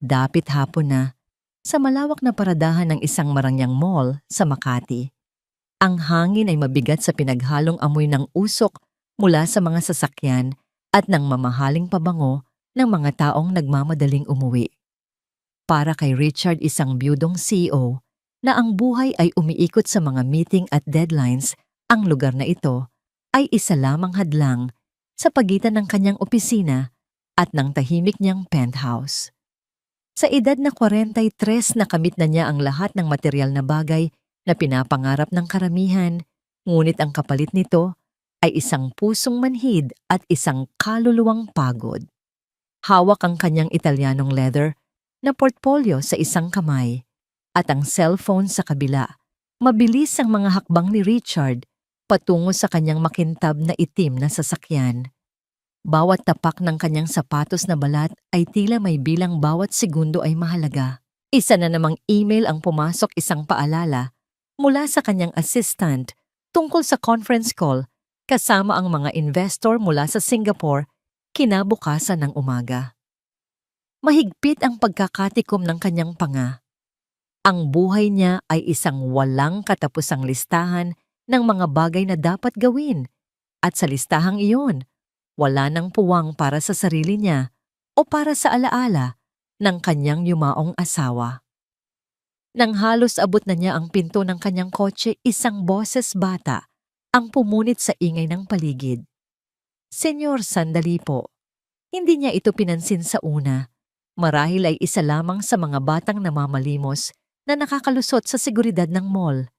Dapit hapon na, sa malawak na paradahan ng isang marangyang mall sa Makati. Ang hangin ay mabigat sa pinaghalong amoy ng usok mula sa mga sasakyan at ng mamahaling pabango ng mga taong nagmamadaling umuwi. Para kay Richard, isang biyudong CEO, na ang buhay ay umiikot sa mga meeting at deadlines, ang lugar na ito ay isa lamang hadlang sa pagitan ng kanyang opisina at ng tahimik niyang penthouse. Sa edad na 43, nakamit na niya ang lahat ng material na bagay na pinapangarap ng karamihan, ngunit ang kapalit nito ay isang pusong manhid at isang kaluluwang pagod. Hawak ang kanyang Italianong leather na portfolio sa isang kamay at ang cellphone sa kabila. Mabilis ang mga hakbang ni Richard patungo sa kanyang makintab na itim na sasakyan. Bawat tapak ng kanyang sapatos na balat ay tila may bilang bawat segundo ay mahalaga. Isa na namang email ang pumasok, isang paalala mula sa kanyang assistant tungkol sa conference call kasama ang mga investor mula sa Singapore kinabukasan ng umaga. Mahigpit ang pagkakatikom ng kanyang panga. Ang buhay niya ay isang walang katapusang listahan ng mga bagay na dapat gawin, at sa listahang iyon, wala nang puwang para sa sarili niya o para sa alaala ng kanyang yumaong asawa. Nang halos abot na niya ang pinto ng kanyang kotse, isang boses bata ang pumunit sa ingay ng paligid. "Senyor, sandali po." Hindi niya ito pinansin sa una. Marahil ay isa lamang sa mga batang namamalimos na nakakalusot sa seguridad ng mall.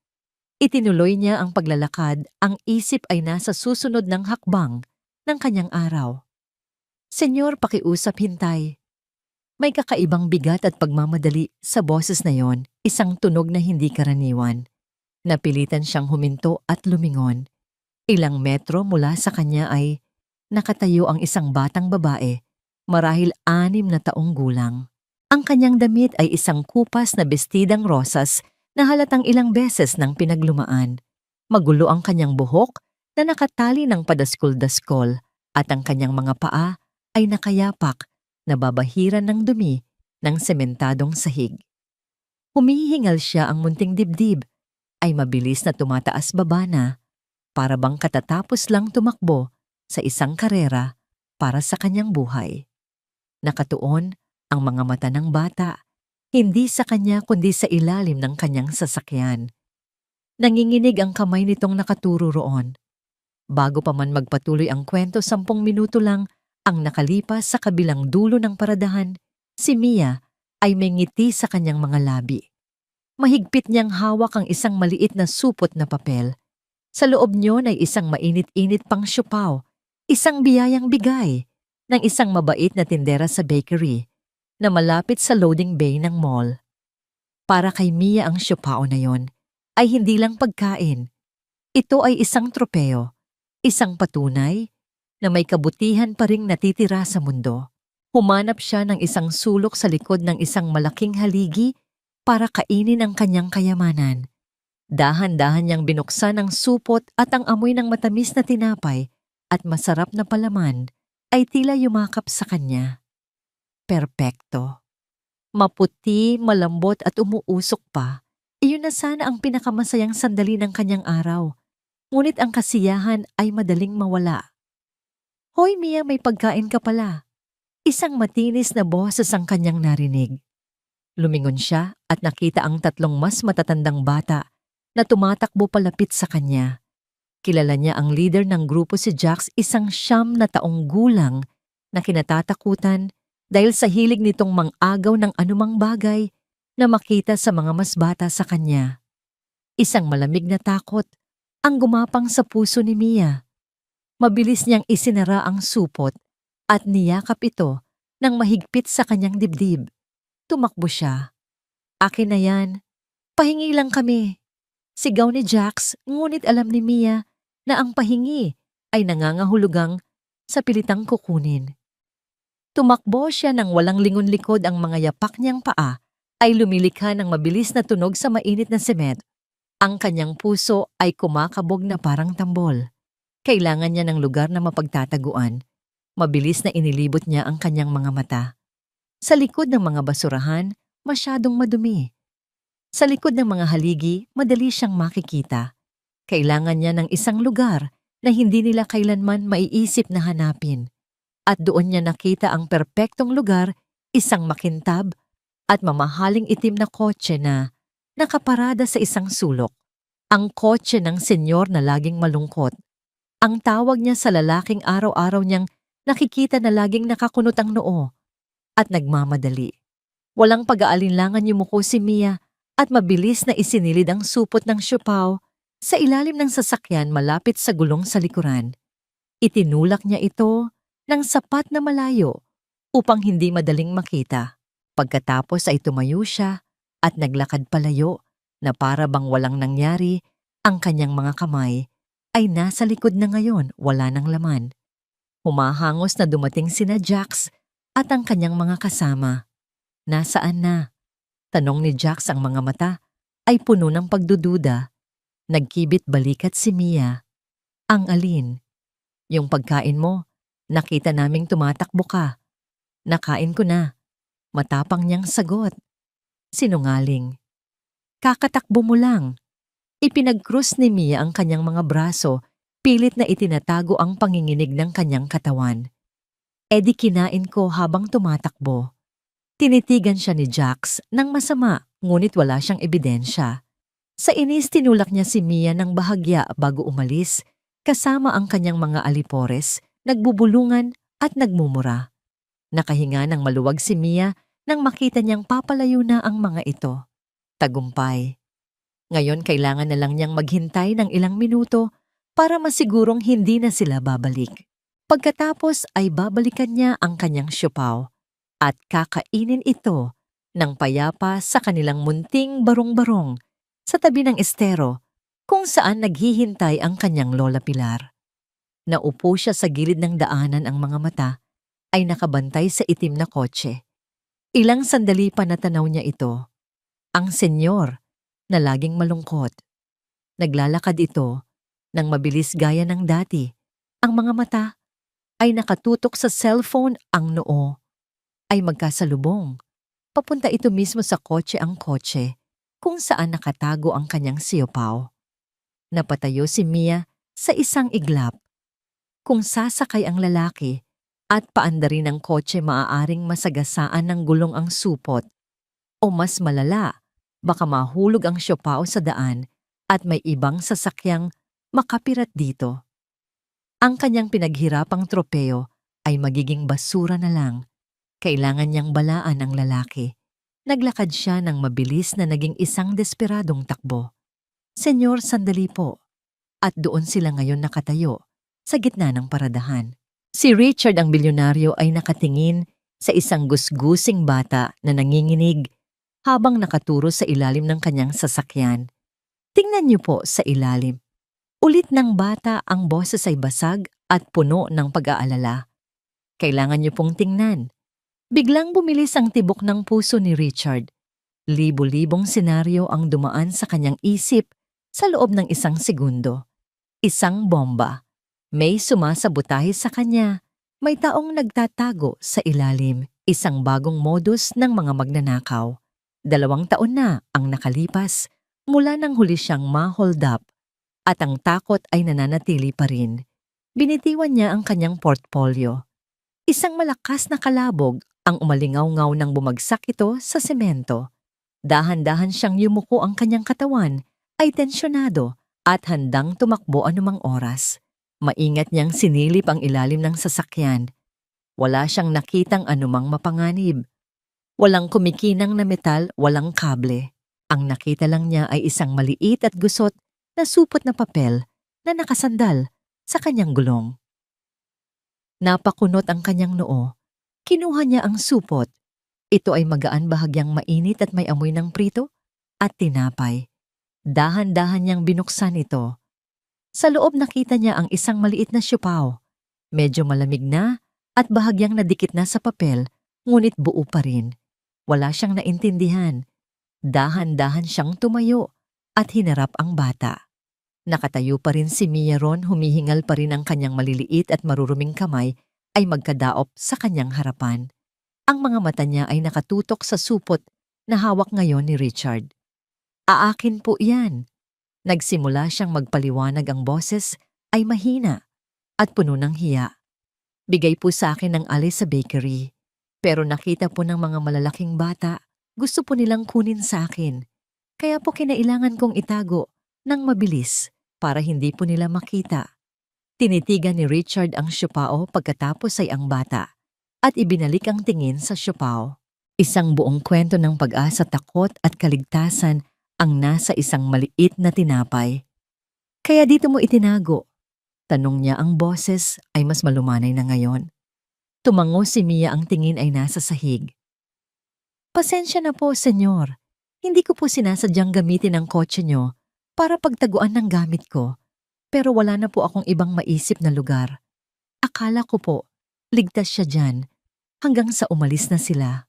Itinuloy niya ang paglalakad, ang isip ay nasa susunod ng hakbang ng kanyang araw. "Senyor, pakiusap, hintay." May kakaibang bigat at pagmamadali sa boses na yon, isang tunog na hindi karaniwan. Napilitan siyang huminto at lumingon. Ilang metro mula sa kanya ay nakatayo ang isang batang babae, marahil 6 na taong gulang. Ang kanyang damit ay isang kupas na bestidang rosas na halatang ilang beses nang pinaglumaan. Magulo ang kanyang buhok na nakatali ng padaskol-daskol at ang kanyang mga paa ay nakayapak, nababahiran ng dumi ng sementadong sahig. Humihingal siya, ang munting dibdib ay mabilis na tumataas baba na, para bang katatapos lang tumakbo sa isang karera para sa kanyang buhay. Nakatuon ang mga mata ng bata, hindi sa kanya kundi sa ilalim ng kanyang sasakyan. Nanginginig ang kamay nitong nakaturo roon. Bago pa man magpatuloy ang kwento, 10 minuto lang ang nakalipas sa kabilang dulo ng paradahan, si Mia ay may ngiti sa kanyang mga labi. Mahigpit niyang hawak ang isang maliit na supot na papel. Sa loob niyon ay isang mainit-init pang siopaw, isang biyayang bigay ng isang mabait na tindera sa bakery na malapit sa loading bay ng mall. Para kay Mia, ang siopaw na yon ay hindi lang pagkain. Ito ay isang tropeo, isang patunay na may kabutihan pa ring natitira sa mundo. Humanap siya ng isang sulok sa likod ng isang malaking haligi para kainin ang kanyang kayamanan. Dahan-dahan niyang binuksan ang supot at ang amoy ng matamis na tinapay at masarap na palaman ay tila yumakap sa kanya. Perpekto. Maputi, malambot at umuusok pa. Iyon na sana ang pinakamasayang sandali ng kanyang araw. Ngunit ang kasiyahan ay madaling mawala. "Hoy Mia, may pagkain ka pala." Isang matinis na boses ang kanyang narinig. Lumingon siya at nakita ang 3 mas matatandang bata na tumatakbo palapit sa kanya. Kilala niya ang leader ng grupo, si Jax, isang 9 na taong gulang na kinatatakutan dahil sa hilig nitong mang-agaw ng anumang bagay na makita sa mga mas bata sa kanya. Isang malamig na takot ang gumapang sa puso ni Mia. Mabilis niyang isinara ang supot at niyakap ito ng mahigpit sa kanyang dibdib. Tumakbo siya. "Akin na yan. Pahingi lang kami." Sigaw ni Jax, ngunit alam ni Mia na ang pahingi ay nangangahulugang sa pilitang kukunin. Tumakbo siya nang walang lingon-likod, ang mga yapak niyang paa ay lumilikha ng mabilis na tunog sa mainit na semet. Ang kanyang puso ay kumakabog na parang tambol. Kailangan niya ng lugar na mapagtataguan. Mabilis na inilibot niya ang kanyang mga mata. Sa likod ng mga basurahan, masyadong madumi. Sa likod ng mga haligi, madali siyang makikita. Kailangan niya ng isang lugar na hindi nila kailanman maiisip na hanapin. At doon niya nakita ang perpektong lugar, isang makintab at mamahaling itim na kotse na nakaparada sa isang sulok. Ang kotse ng senyor na laging malungkot. Ang tawag niya sa lalaking araw-araw niyang nakikita na laging nakakunot ang noo at nagmamadali. Walang pag-aalinlangan yumuko si Mia at mabilis na isinilid ang supot ng siopaw sa ilalim ng sasakyan malapit sa gulong sa likuran. Itinulak niya ito ng sapat na malayo upang hindi madaling makita. Pagkatapos ay tumayo siya at naglakad palayo na para bang walang nangyari. Ang kanyang mga kamay ay nasa likod na ngayon, wala ng laman. Humahangos na dumating sina Jax at ang kanyang mga kasama. Nasaan na? Tanong ni Jax, ang mga mata ay puno ng pagdududa. Nagkibit balikat si Mia. Ang alin? Yung pagkain mo, nakita naming tumatakbo ka. Nakain ko na. Matapang niyang sagot. Sinungaling. Kakatakbo mo lang. Ipinag-cross ni Mia ang kanyang mga braso, pilit na itinatago ang panginginig ng kanyang katawan. E di kinain ko habang tumatakbo. Tinitigan siya ni Jax ng masama, ngunit wala siyang ebidensya. Sa inis tinulak niya si Mia ng bahagya bago umalis, kasama ang kanyang mga alipores, nagbubulungan at nagmumura. Nakahinga ng maluwag si Mia nang makita niyang papalayo na ang mga ito. Tagumpay. Ngayon kailangan na lang niyang maghintay ng ilang minuto para masigurong hindi na sila babalik. Pagkatapos ay babalikan niya ang kanyang siopaw at kakainin ito ng payapa sa kanilang munting barong-barong sa tabi ng estero kung saan naghihintay ang kanyang Lola Pilar. Naupo siya sa gilid ng daanan, ang mga mata ay nakabantay sa itim na kotse. Ilang sandali pa natanaw niya ito. Ang senyor na laging malungkot. Naglalakad ito ng mabilis gaya ng dati. Ang mga mata ay nakatutok sa cellphone, ang noo ay magkasalubong. Papunta ito mismo sa kotse, ang kotse kung saan nakatago ang kanyang siopaw. Napatayo si Mia sa isang iglap. Kung sasakay ang lalaki at paandarin ng kotse, maaaring masagasaan ng gulong ang supot. O mas malala, baka mahulog ang siopaw sa daan at may ibang sasakyang makapirat dito. Ang kanyang pinaghirapang tropeo ay magiging basura na lang. Kailangan niyang balaan ang lalaki. Naglakad siya ng mabilis na naging isang desperadong takbo. Senyor, sandali po. At doon sila ngayon nakatayo, sa gitna ng paradahan. Si Richard, ang bilyonaryo, ay nakatingin sa isang gusgusing bata na nanginginig habang nakaturo sa ilalim ng kanyang sasakyan. Tingnan niyo po sa ilalim. Ulit ng bata, ang boses ay basag at puno ng pag-aalala. Kailangan niyo pong tingnan. Biglang bumilis ang tibok ng puso ni Richard. Libo-libong senaryo ang dumaan sa kanyang isip sa loob ng isang segundo. Isang bomba. May sumasabotahe sa kanya. May taong nagtatago sa ilalim. Isang bagong modus ng mga magnanakaw. 2 taon na ang nakalipas mula nang huli siyang ma-hold up. At ang takot ay nananatili pa rin. Binitiwan niya ang kanyang portfolio. Isang malakas na kalabog ang umalingaw-ngaw nang bumagsak ito sa semento. Dahan-dahan siyang yumuko, ang kanyang katawan ay tensyonado at handang tumakbo anumang oras. Maingat niyang sinilip ang ilalim ng sasakyan. Wala siyang nakitang anumang mapanganib. Walang kumikinang na metal, walang kable. Ang nakita lang niya ay isang maliit at gusot na supot na papel na nakasandal sa kanyang gulong. Napakunot ang kanyang noo. Kinuha niya ang supot. Ito ay magaan, bahagyang mainit at may amoy ng prito at tinapay. Dahan-dahan niyang binuksan ito. Sa loob nakita niya ang isang maliit na siopaw. Medyo malamig na at bahagyang nadikit na sa papel, ngunit buo pa rin. Wala siyang naintindihan. Dahan-dahan siyang tumayo at hinarap ang bata. Nakatayo pa rin si Mia ron, humihingal pa rin ang kanyang maliliit at maruruming kamay ay magkadaop sa kanyang harapan. Ang mga mata niya ay nakatutok sa supot na hawak ngayon ni Richard. Aakin po yan. Nagsimula siyang magpaliwanag, ang boses ay mahina at puno ng hiya. Bigay po sa akin ng alis sa bakery. Pero nakita po ng mga malalaking bata, gusto po nilang kunin sa akin. Kaya po kinailangan kong itago ng mabilis para hindi po nila makita. Tinitigan ni Richard ang siopao pagkatapos ay ang bata at ibinalik ang tingin sa siopao. Isang buong kwento ng pag-asa, takot at kaligtasan ang nasa isang maliit na tinapay. Kaya dito mo itinago? Tanong niya, ang boses ay mas malumanay na ngayon. Tumango si Mia, ang tingin ay nasa sahig. Pasensya na po, senyor. Hindi ko po sinasadyang gamitin ang kotse nyo para pagtaguan ng gamit ko. Pero wala na po akong ibang maisip na lugar. Akala ko po, ligtas siya dyan hanggang sa umalis na sila.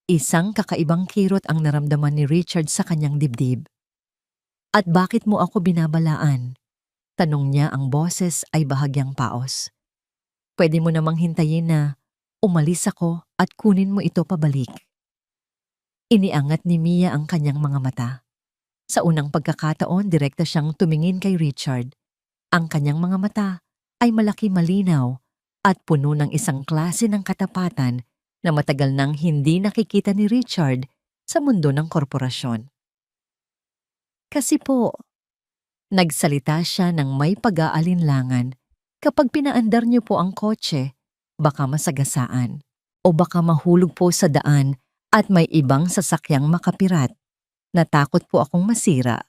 Isang kakaibang kirot ang naramdaman ni Richard sa kanyang dibdib. At bakit mo ako binabalaan? Tanong niya, ang boses ay bahagyang paos. Pwede mo namang hintayin na umalis ako at kunin mo ito pabalik. Iniangat ni Mia ang kanyang mga mata. Sa unang pagkakataon, direkta siyang tumingin kay Richard. Ang kanyang mga mata ay malaki, malinaw at puno ng isang klase ng katapatan na matagal nang hindi nakikita ni Richard sa mundo ng korporasyon. Kasi po, nagsalita siya ng may pag-aalinlangan, kapag pinaandar niyo po ang kotse, baka masagasaan o baka mahulog po sa daan at may ibang sasakyang makapirat. Natakot po akong masira.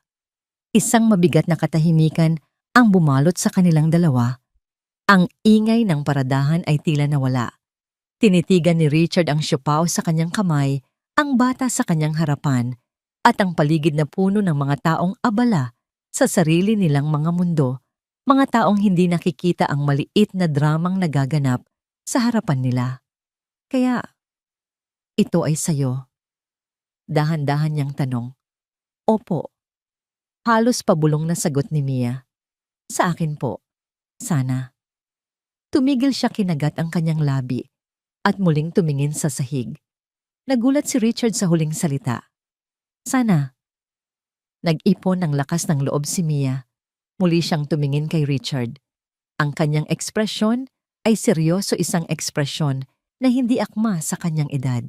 Isang mabigat na katahimikan ang bumalot sa kanilang dalawa. Ang ingay ng paradahan ay tila nawala. Tinitigan ni Richard ang siopao sa kanyang kamay, ang bata sa kanyang harapan, at ang paligid na puno ng mga taong abala sa sarili nilang mga mundo, mga taong hindi nakikita ang maliit na dramang nagaganap sa harapan nila. Kaya, ito ay sayo. Dahan-dahan niyang tanong. Opo. Halos pabulong na sagot ni Mia. Sa akin po. Sana. Tumigil siya, kinagat ang kanyang labi at muling tumingin sa sahig. Nagulat si Richard sa huling salita. Sana. Nag-ipon ng lakas ng loob si Mia. Muli siyang tumingin kay Richard. Ang kanyang ekspresyon ay seryoso, isang ekspresyon na hindi akma sa kanyang edad.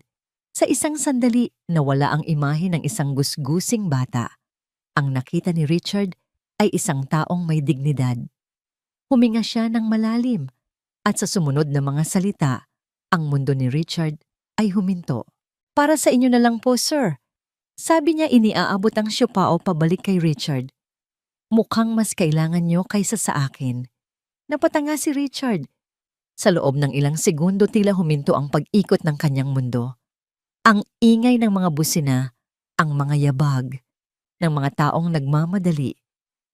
Sa isang sandali, nawala ang imahe ng isang gusgusing bata. Ang nakita ni Richard ay isang taong may dignidad. Huminga siya ng malalim at sa sumunod na mga salita, ang mundo ni Richard ay huminto. Para sa inyo na lang po, sir. Sabi niya, iniaabot ang siopao pabalik kay Richard. Mukhang mas kailangan niyo kaysa sa akin. Napatanga si Richard. Sa loob ng ilang segundo, tila huminto ang pag-ikot ng kanyang mundo. Ang ingay ng mga busina, ang mga yabag, ng mga taong nagmamadali,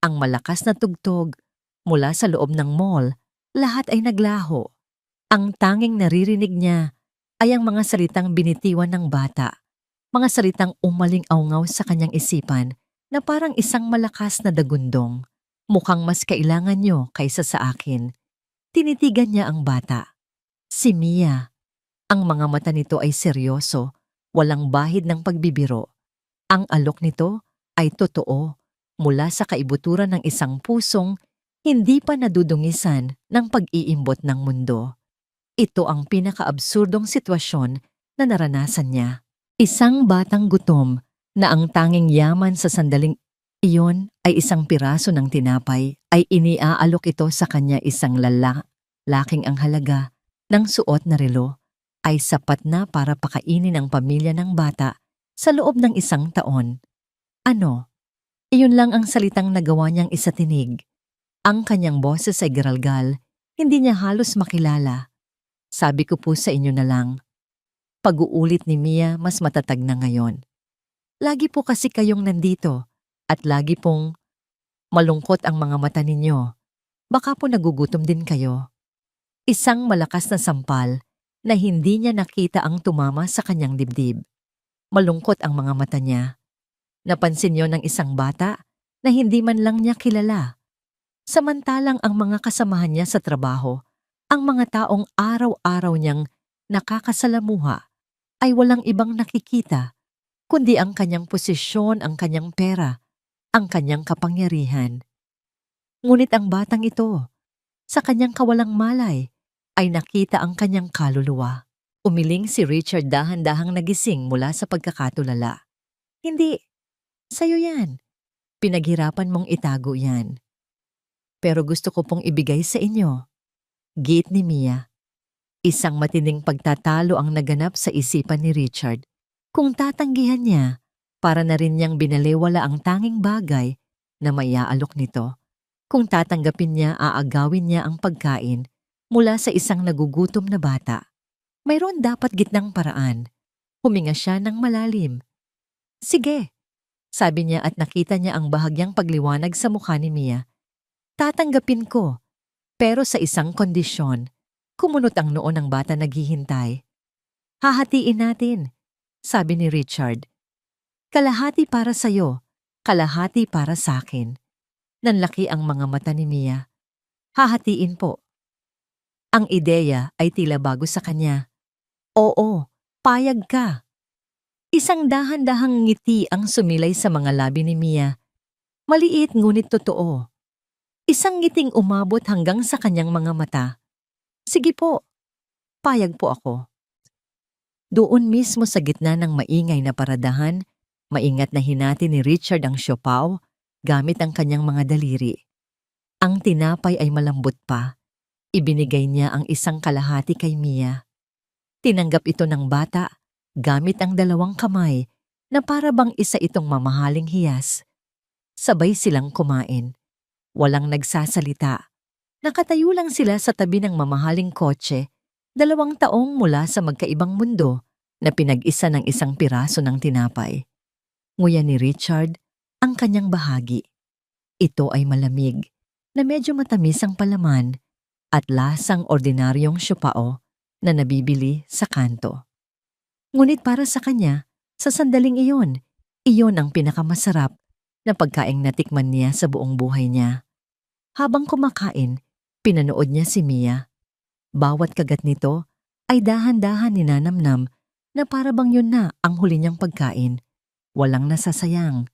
ang malakas na tugtog mula sa loob ng mall, lahat ay naglaho. Ang tanging naririnig niya ay ang mga salitang binitiwan ng bata, mga salitang umaling-aungaw sa kanyang isipan na parang isang malakas na dagundong. Mukhang mas kailangan niyo kaysa sa akin. Tinitigan niya ang bata. Si Mia. Ang mga mata nito ay seryoso, walang bahid ng pagbibiro. Ang alok nito ay totoo, mula sa kaibuturan ng isang pusong hindi pa nadudungisan ng pag-iimbot ng mundo. Ito ang pinakaabsurdong sitwasyon na naranasan niya. Isang batang gutom na ang tanging yaman sa sandaling iyon ay isang piraso ng tinapay, ay iniaalok ito sa kanya. Isang lalaking ang halaga ng suot na relo ay sapat na para pakainin ang pamilya ng bata sa loob ng isang taon. Ano? Iyon lang ang salitang nagawa niyang isatinig. Ang kanyang boses ay garalgal, hindi niya halos makilala. Sabi ko po sa inyo na lang. Pag-uulit ni Mia, mas matatag na ngayon. Lagi po kasi kayong nandito at lagi pong malungkot ang mga mata ninyo. Baka po nagugutom din kayo. Isang malakas na sampal na hindi niya nakita ang tumama sa kanyang dibdib. Malungkot ang mga mata niya. Napansin niyo ng isang bata na hindi man lang niya kilala. Samantalang ang mga kasamahan niya sa trabaho, ang mga taong araw-araw niyang nakakasalamuha, ay walang ibang nakikita, kundi ang kanyang posisyon, ang kanyang pera, ang kanyang kapangyarihan. Ngunit ang batang ito, sa kanyang kawalang malay, ay nakita ang kanyang kaluluwa. Umiling si Richard dahan-dahang nagising mula sa pagkakatulala. Hindi, sa'yo yan. Pinaghirapan mong itago yan. Pero gusto ko pong ibigay sa inyo. Gate ni Mia. Isang matinding pagtatalo ang naganap sa isipan ni Richard. Kung tatanggihan niya, para na rin niyang binalewala ang tanging bagay na maiaalok nito. Kung tatanggapin niya, aagawin niya ang pagkain mula sa isang nagugutom na bata. Mayroon dapat gitnang paraan. Huminga siya ng malalim. Sige, sabi niya at nakita niya ang bahagyang pagliwanag sa mukha ni Mia. Tatanggapin ko, pero sa isang kondisyon. Kumunot ang noo ng bata naghihintay. Hahatiin natin, sabi ni Richard. Kalahati para sa'yo, kalahati para sa'kin. Nanlaki ang mga mata ni Mia. Hahatiin po. Ang ideya ay tila bago sa kanya. Oo, payag ka. Isang dahan-dahang ngiti ang sumilay sa mga labi ni Mia. Maliit ngunit totoo. Isang ngiting umabot hanggang sa kanyang mga mata. Sige po, payag po ako. Doon mismo sa gitna ng maingay na paradahan, maingat na hinati ni Richard ang siopaw gamit ang kanyang mga daliri. Ang tinapay ay malambot pa. Ibinigay niya ang isang kalahati kay Mia. Tinanggap ito ng bata gamit ang dalawang kamay na para bang isa itong mamahaling hiyas. Sabay silang kumain. Walang nagsasalita. Nakatayo lang sila sa tabi ng mamahaling kotse, 2 taong mula sa magkaibang mundo na pinag-isa ng isang piraso ng tinapay. Nguya ni Richard ang kanyang bahagi. Ito ay malamig, na medyo matamis ang palaman at lasang ordinaryong siopaw na nabibili sa kanto. Ngunit para sa kanya, sa sandaling iyon ang pinakamasarap na pagkaing natikman niya sa buong buhay niya. Habang kumakain, pinanood niya si Mia. Bawat kagat nito ay dahan-dahan ninanamnam na para bang yun na ang huli niyang pagkain. Walang nasasayang.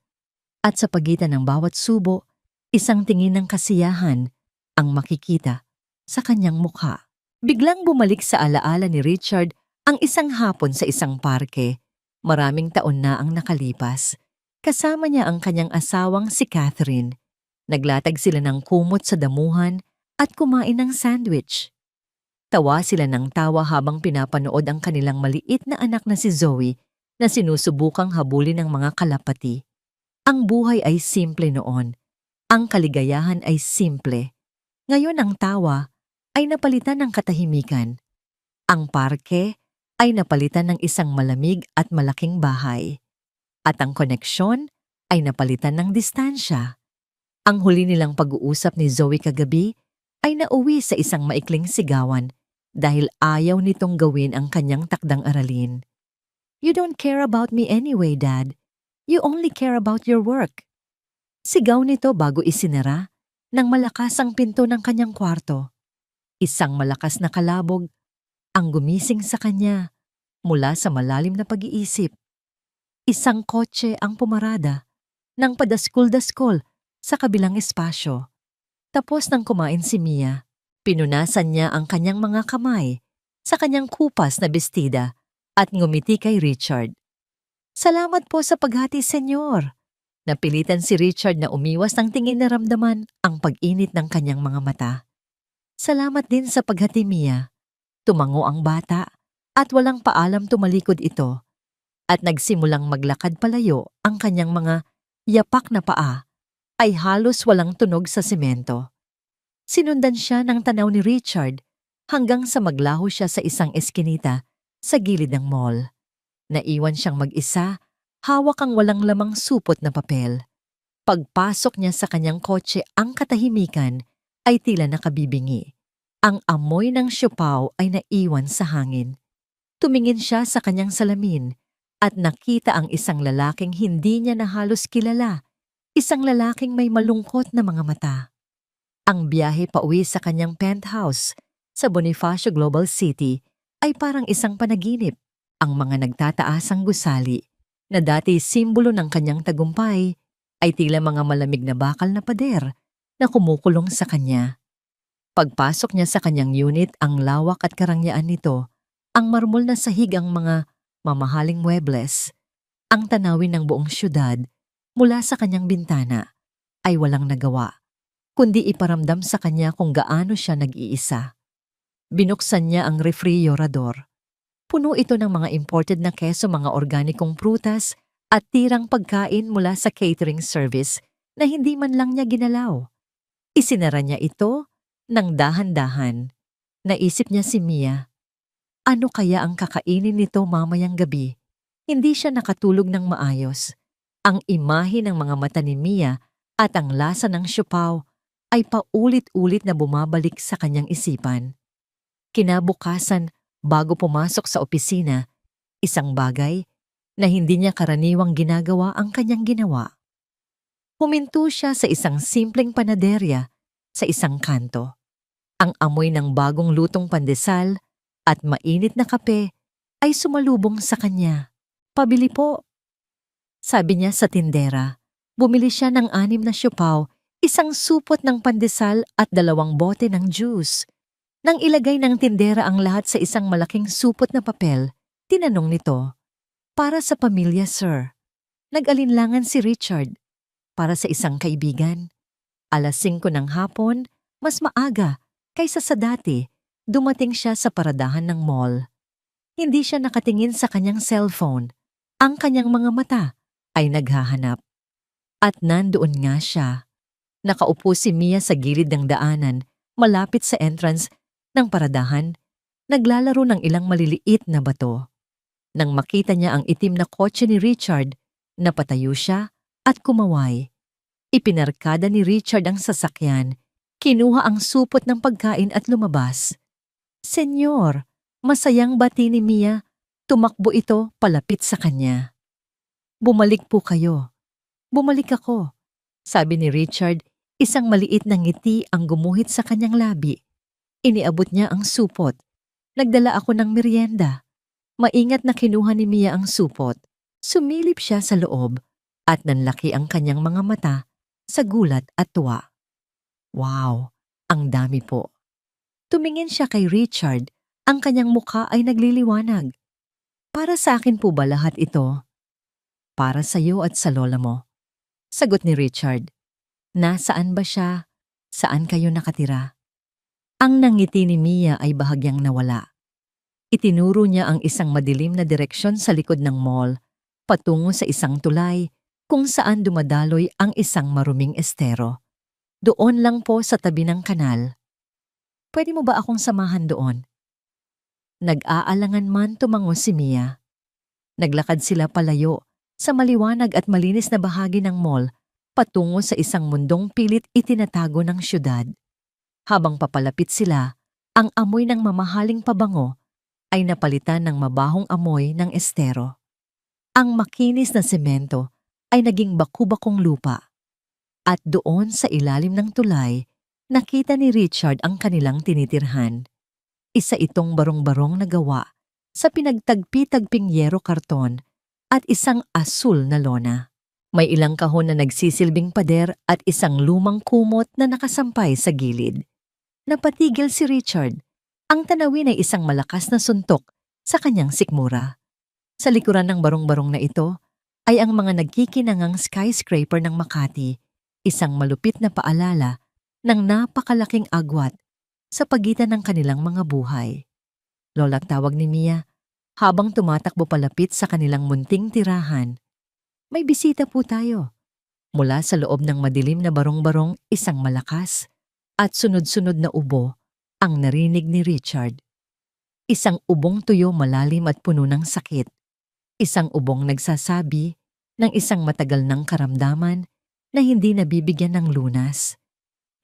At sa pagitan ng bawat subo, isang tingin ng kasiyahan ang makikita sa kanyang mukha. Biglang bumalik sa alaala ni Richard ang isang hapon sa isang parke. Maraming taon na ang nakalipas. Kasama niya ang kanyang asawang si Catherine. Naglatag sila ng kumot sa damuhan at kumain ng sandwich. Tawa sila ng tawa habang pinapanood ang kanilang maliit na anak na si Zoe na sinusubukang habulin ng mga kalapati. Ang buhay ay simple noon. Ang kaligayahan ay simple. Ngayon ang tawa ay napalitan ng katahimikan. Ang parke ay napalitan ng isang malamig at malaking bahay. At ang koneksyon ay napalitan ng distansya. Ang huli nilang pag-uusap ni Zoe kagabi ay nauwi sa isang maikling sigawan dahil ayaw nitong gawin ang kanyang takdang aralin. You don't care about me anyway, Dad. You only care about your work. Sigaw nito bago isinara ng malakas ang pinto ng kanyang kwarto. Isang malakas na kalabog ang gumising sa kanya mula sa malalim na pag-iisip. Isang kotse ang pumarada ng padaskul-daskol sa kabilang espasyo. Tapos nang kumain si Mia, pinunasan niya ang kanyang mga kamay sa kanyang kupas na bestida at ngumiti kay Richard. Salamat po sa paghati, senyor. Napilitan si Richard na umiwas ng tingin na ramdaman ang pag-init ng kanyang mga mata. Salamat din sa paghati, Mia. Tumango ang bata at walang paalam tumalikod ito at nagsimulang maglakad palayo. Ang kanyang mga yapak na paa ay halos walang tunog sa semento. Sinundan siya ng tanaw ni Richard hanggang sa maglaho siya sa isang eskinita sa gilid ng mall. Naiwan siyang mag-isa, hawak ang walang lamang supot na papel. Pagpasok niya sa kanyang kotse, ang katahimikan ay tila nakabibingi. Ang amoy ng siopaw ay naiwan sa hangin. Tumingin siya sa kanyang salamin at nakita ang isang lalaking hindi niya na halos kilala. Isang lalaking may malungkot na mga mata. Ang biyahe pauwi sa kanyang penthouse sa Bonifacio Global City ay parang isang panaginip. Ang mga nagtataasang gusali na dati simbolo ng kanyang tagumpay ay tila mga malamig na bakal na pader na kumukulong sa kanya. Pagpasok niya sa kanyang unit, ang lawak at karangyaan nito, ang marmol na sahig, ang mga mamahaling muebles, ang tanawin ng buong syudad mula sa kanyang bintana ay walang nagawa, kundi iparamdam sa kanya kung gaano siya nag-iisa. Binuksan niya ang refrigerador. Puno ito ng mga imported na keso, mga organikong prutas at tirang pagkain mula sa catering service na hindi man lang niya ginalaw. Isinara niya ito ng dahan-dahan. Naisip niya si Mia. Ano kaya ang kakainin nito mamayang gabi? Hindi siya nakatulog ng maayos. Ang imahe ng mga mata ni Mia at ang lasa ng siopaw ay paulit-ulit na bumabalik sa kanyang isipan. Kinabukasan, bago pumasok sa opisina, isang bagay na hindi niya karaniwang ginagawa ang kanyang ginawa. Huminto siya sa isang simpleng panaderya sa isang kanto. Ang amoy ng bagong lutong pandesal at mainit na kape ay sumalubong sa kanya. "Pabili po," sabi niya sa tindera. Bumili siya ng 6 na siopaw, isang supot ng pandesal at 2 bote ng juice. Nang ilagay ng tindera ang lahat sa isang malaking supot na papel, tinanong nito, "Para sa pamilya, sir." Nag-alinlangan si Richard. Para sa isang kaibigan. 5:00 ng hapon, mas maaga kaysa sa dati, dumating siya sa paradahan ng mall. Hindi siya nakatingin sa kanyang cellphone. Ang kanyang mga mata ay naghahanap. At nandoon nga siya. Nakaupo si Mia sa gilid ng daanan, malapit sa entrance ng paradahan, naglalaro ng ilang maliliit na bato. Nang makita niya ang itim na kotse ni Richard, napatayo siya at kumaway. Ipinarkada ni Richard ang sasakyan, kinuha ang supot ng pagkain at lumabas. "Senyor," masayang bati ni Mia, tumakbo ito palapit sa kanya. "Bumalik po kayo." "Bumalik ako," sabi ni Richard, isang maliit na ngiti ang gumuhit sa kanyang labi. Iniabot niya ang supot. "Nagdala ako ng merienda." Maingat na kinuha ni Mia ang supot. Sumilip siya sa loob at nanlaki ang kanyang mga mata sa gulat at tuwa. "Wow, ang dami po." Tumingin siya kay Richard, ang kanyang mukha ay nagliliwanag. "Para sa akin po ba lahat ito?" "Para sa iyo at sa lola mo," sagot ni Richard. "Nasaan ba siya? Saan kayo nakatira?" Ang nangiti ni Mia ay bahagyang nawala. Itinuro niya ang isang madilim na direksyon sa likod ng mall, patungo sa isang tulay kung saan dumadaloy ang isang maruming estero. "Doon lang po sa tabi ng kanal." "Pwede mo ba akong samahan doon?" Nag-aalangan man tumango si Mia. Naglakad sila palayo sa maliwanag at malinis na bahagi ng mall, patungo sa isang mundong pilit itinatago ng syudad. Habang papalapit sila, ang amoy ng mamahaling pabango ay napalitan ng mabahong amoy ng estero. Ang makinis na semento ay naging baku-bakong lupa. At doon sa ilalim ng tulay, nakita ni Richard ang kanilang tinitirhan. Isa itong barong-barong na gawa sa pinagtagpi-tagping yero karton at isang asul na lona. May ilang kahon na nagsisilbing pader at isang lumang kumot na nakasampay sa gilid. Napatigil si Richard. Ang tanawin ay isang malakas na suntok sa kanyang sikmura. Sa likuran ng barong-barong na ito ay ang mga nagkikinangang skyscraper ng Makati, isang malupit na paalala ng napakalaking agwat sa pagitan ng kanilang mga buhay. "Lola," tawag ni Mia, habang tumatakbo palapit sa kanilang munting tirahan. "May bisita po tayo." Mula sa loob ng madilim na barong-barong, isang malakas at sunod-sunod na ubo ang narinig ni Richard. Isang ubong tuyo, malalim at puno ng sakit. Isang ubong nagsasabi ng isang matagal ng karamdaman na hindi nabibigyan ng lunas.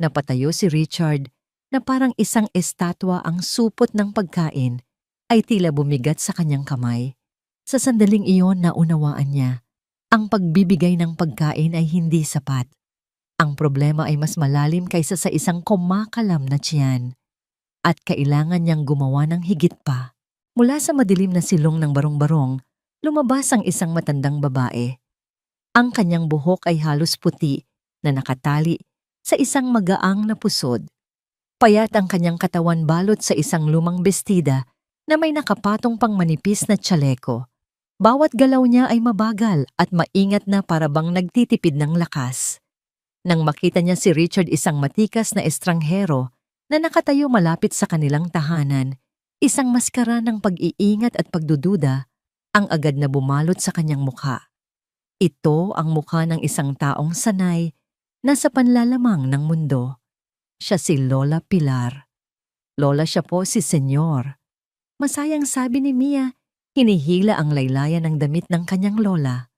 Napatayo si Richard na parang isang estatwa, ang supot ng pagkain ay tila bumigat sa kanyang kamay. Sa sandaling iyon naunawaan niya, ang pagbibigay ng pagkain ay hindi sapat. Ang problema ay mas malalim kaysa sa isang kumakalam na tiyan. At kailangan niyang gumawa ng higit pa. Mula sa madilim na silong ng barong-barong, lumabas ang isang matandang babae. Ang kanyang buhok ay halos puti na nakatali sa isang magaang na pusod. Payat ang kanyang katawan balot sa isang lumang bestida na may nakapatong pang manipis na tsaleko. Bawat galaw niya ay mabagal at maingat na para bang nagtitipid ng lakas. Nang makita niya si Richard, isang matikas na estranghero na nakatayo malapit sa kanilang tahanan, isang maskara ng pag-iingat at pagdududa ang agad na bumalot sa kanyang mukha. Ito ang mukha ng isang taong sanay na sa panlalamang ng mundo. Siya si Lola Pilar. Lola, siya po si Senyor. Masayang sabi ni Mia, hinihila ang laylayan ng damit ng kanyang lola.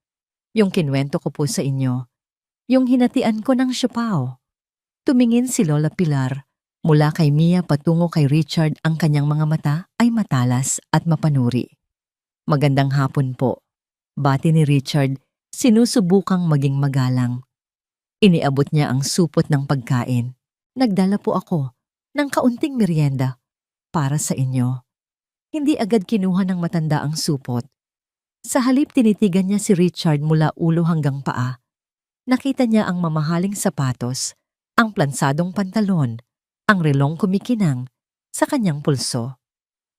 Yung kinwento ko po sa inyo, yung hinatian ko ng sipaw. Tumingin si Lola Pilar. Mula kay Mia patungo kay Richard, ang kanyang mga mata ay matalas at mapanuri. Magandang hapon po. Bati ni Richard, sinusubukang maging magalang. Iniabot niya ang supot ng pagkain. Nagdala po ako ng kaunting merienda para sa inyo. Hindi agad kinuha ng matanda ang supot. Sa halip tinitigan niya si Richard mula ulo hanggang paa. Nakita niya ang mamahaling sapatos, ang plansadong pantalon, ang relong kumikinang sa kanyang pulso.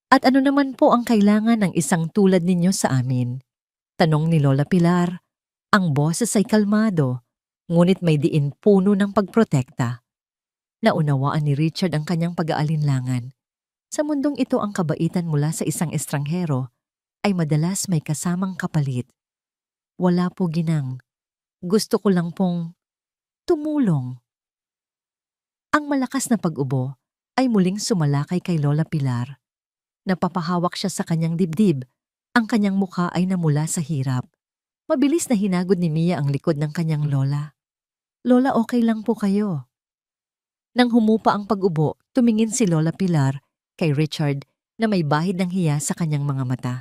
At ano naman po ang kailangan ng isang tulad ninyo sa amin? Tanong ni Lola Pilar. Ang boses ay kalmado, ngunit may diin puno ng pagprotekta. Naunawaan ni Richard ang kanyang pag-aalinlangan. Sa mundong ito, ang kabaitan mula sa isang estranghero ay madalas may kasamang kapalit. Wala po, ginang. Gusto ko lang pong tumulong. Ang malakas na pag-ubo ay muling sumalakay kay Lola Pilar. Napapahawak siya sa kanyang dibdib. Ang kanyang mukha ay namula sa hirap. Mabilis na hinagod ni Mia ang likod ng kanyang lola. Lola, okay lang po kayo. Nang humupa ang pag-ubo, tumingin si Lola Pilar kay Richard na may bahid ng hiya sa kanyang mga mata.